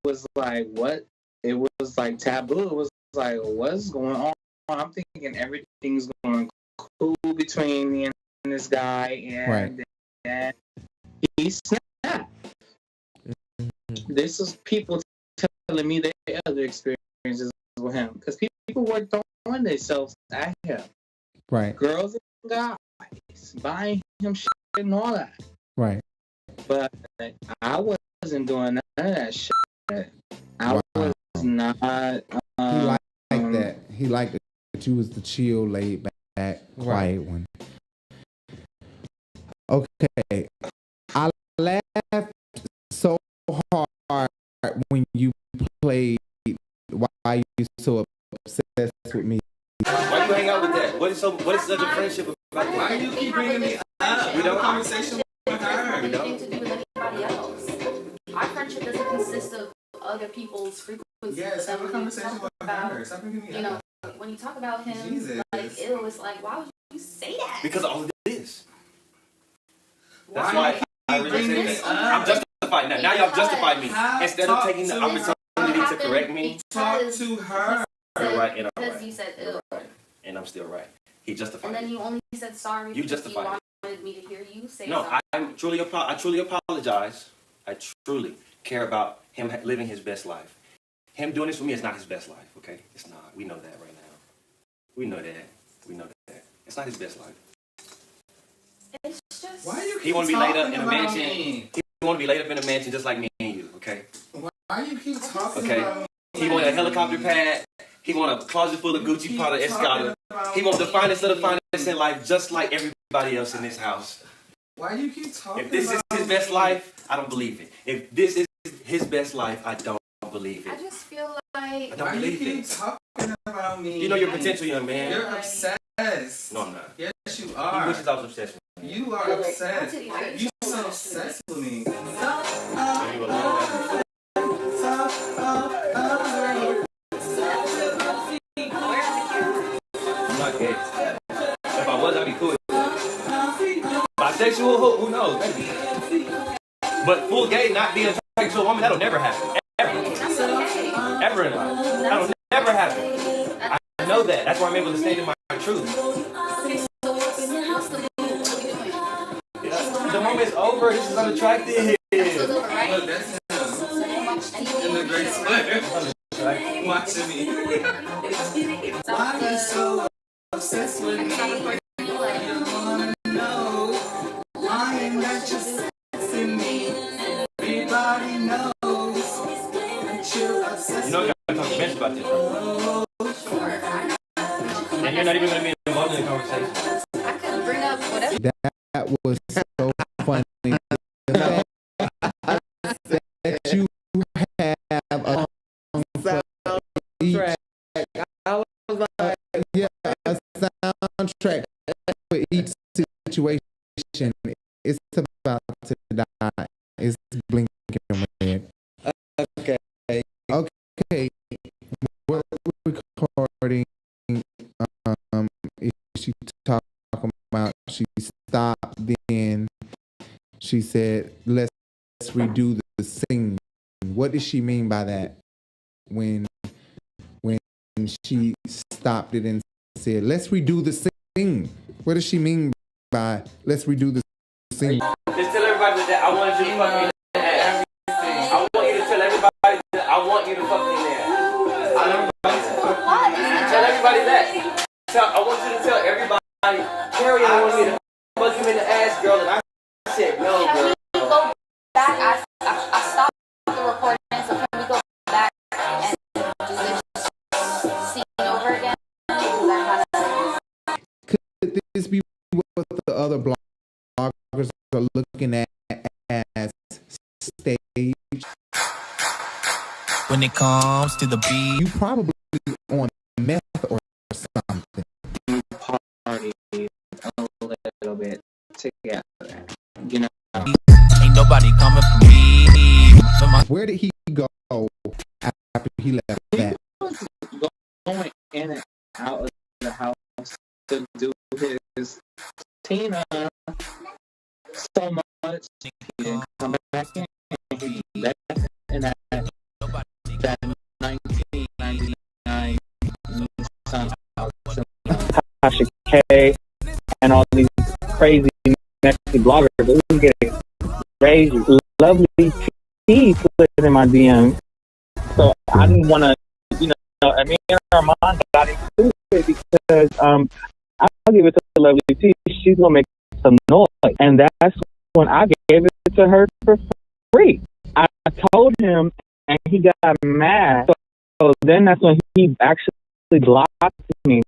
was like what? It was like taboo. It was like, what's going on? I'm thinking everything's going cool between me and this guy, and then he snapped. This is people telling me their other experiences with him, because people were throwing themselves at him. Right. Girls and guys buying him shit and all that. Right. But I wasn't doing none of that shit. I was not. He liked that. He liked that you was the chill, laid back, quiet one. Okay. I laughed so hard when you played Why You So Obsessed With Me. Why you hang out with that? What is such a friendship about that? Why do you keep bringing me up? We don't conversation with her. We don't. Anything to do with anybody else. Our friendship doesn't consist of other people's frequencies. Yes, have a conversation with her. Stop bringing me up. When you talk about him, Jesus. like, it was like, why would you say that? Because all of this. Why That's why you I keep really bringing say this that. up? I'm justified now. Now y'all justify me. Instead of taking the opportunity to correct me. Talk to her. You're right, and I'm Because right. you said ew. And I'm still right. He justified And then me. you only said sorry You because justified you wanted me to hear you say No, sorry. I truly apologize. I truly care about him living his best life. Him doing this for me is not his best life, okay? It's not. We know that right now. We know that. It's not his best life. It's just... Why you He keep want to be laid up talking in a about mansion. me? He want to be laid up in a mansion just like me and you, okay? Why you keep talking Okay. about me? He want a helicopter pad. He want a closet full of Gucci Prada Escada. He want the finest of the finest in life, just like everybody else in this house. Why you keep talking If this is about his best me? life, I don't believe it. If this is his best life, I don't believe I it. just feel like... I don't Why you believe keep it. talking about me? You know your potential, young man. You're obsessed. No, I'm not. Yes, you He are. wishes I was obsessed with him. You are obsessed. You're so obsessed with me. And you alone. I'm not gay. If I was, I'd be cool. Bisexual, who knows? Maybe. But full gay, not being attracted to a woman, that'll never happen. Ever. Ever in life. That'll never happen. I know that. That's why I'm able to stand in my truth. The moment's over. This is unattractive. Look, that's him. In the great square. Watching me. Why are you so obsessed with me? You wanna know why am I just obsessing me? Everybody knows that you're obsessed. You know, you gotta talk to Binge about this, right? And you're not even gonna be involved in the conversation. I could bring up whatever. That was so funny. The fact that you have a soundtrack. Yeah, a soundtrack for each situation. It's about to die. It's blinking red. Okay. Okay. We're recording. Is she talking about? She stopped. Then she said, "Let's redo the scene." What does she mean by that? When she stopped it and said, "Let's redo the scene." What does she mean by "Let's redo the scene"? Just tell everybody that I want you to fuck me in the ass. I want you to tell everybody that I want you to fuck me in the ass. Tell everybody that. I want you to tell everybody, Kerrion wants me to fuck him in the ass, girl, and I said no, girl. Can we go back? I stopped the recording, so can we go back and do this scene over again? Could this be what the other bloggers are looking at as stage? When it comes to the beat, you probably on meth or something. Party a little bit together, you know. Ain't nobody coming for me. Where did he go after he left that? Going in and out Tina so much she didn't come back in. He left in that 1999 Nissan Tasha K and all these crazy Mexican bloggers. It was getting crazy. Lovely T slid in my DM. So I didn't want to, you know, I mean, Armand got into it because I'll give it to Lovely T. She's going to make some noise. And that's when I gave it to her for free. I told him and he got mad. So then that's when he actually blocked me.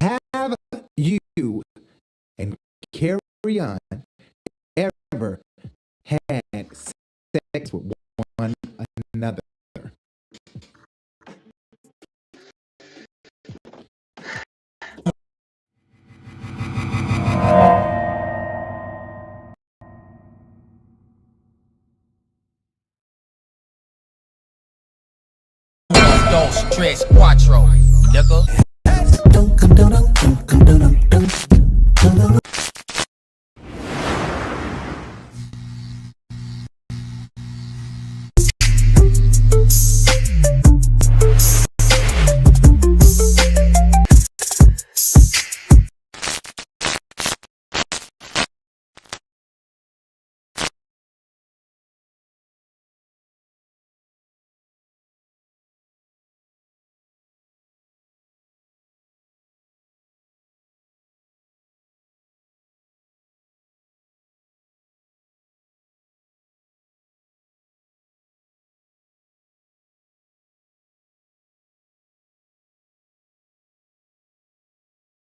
Have you and Kerrion ever had sex with one another? Dos, tres, cuatro, nigga.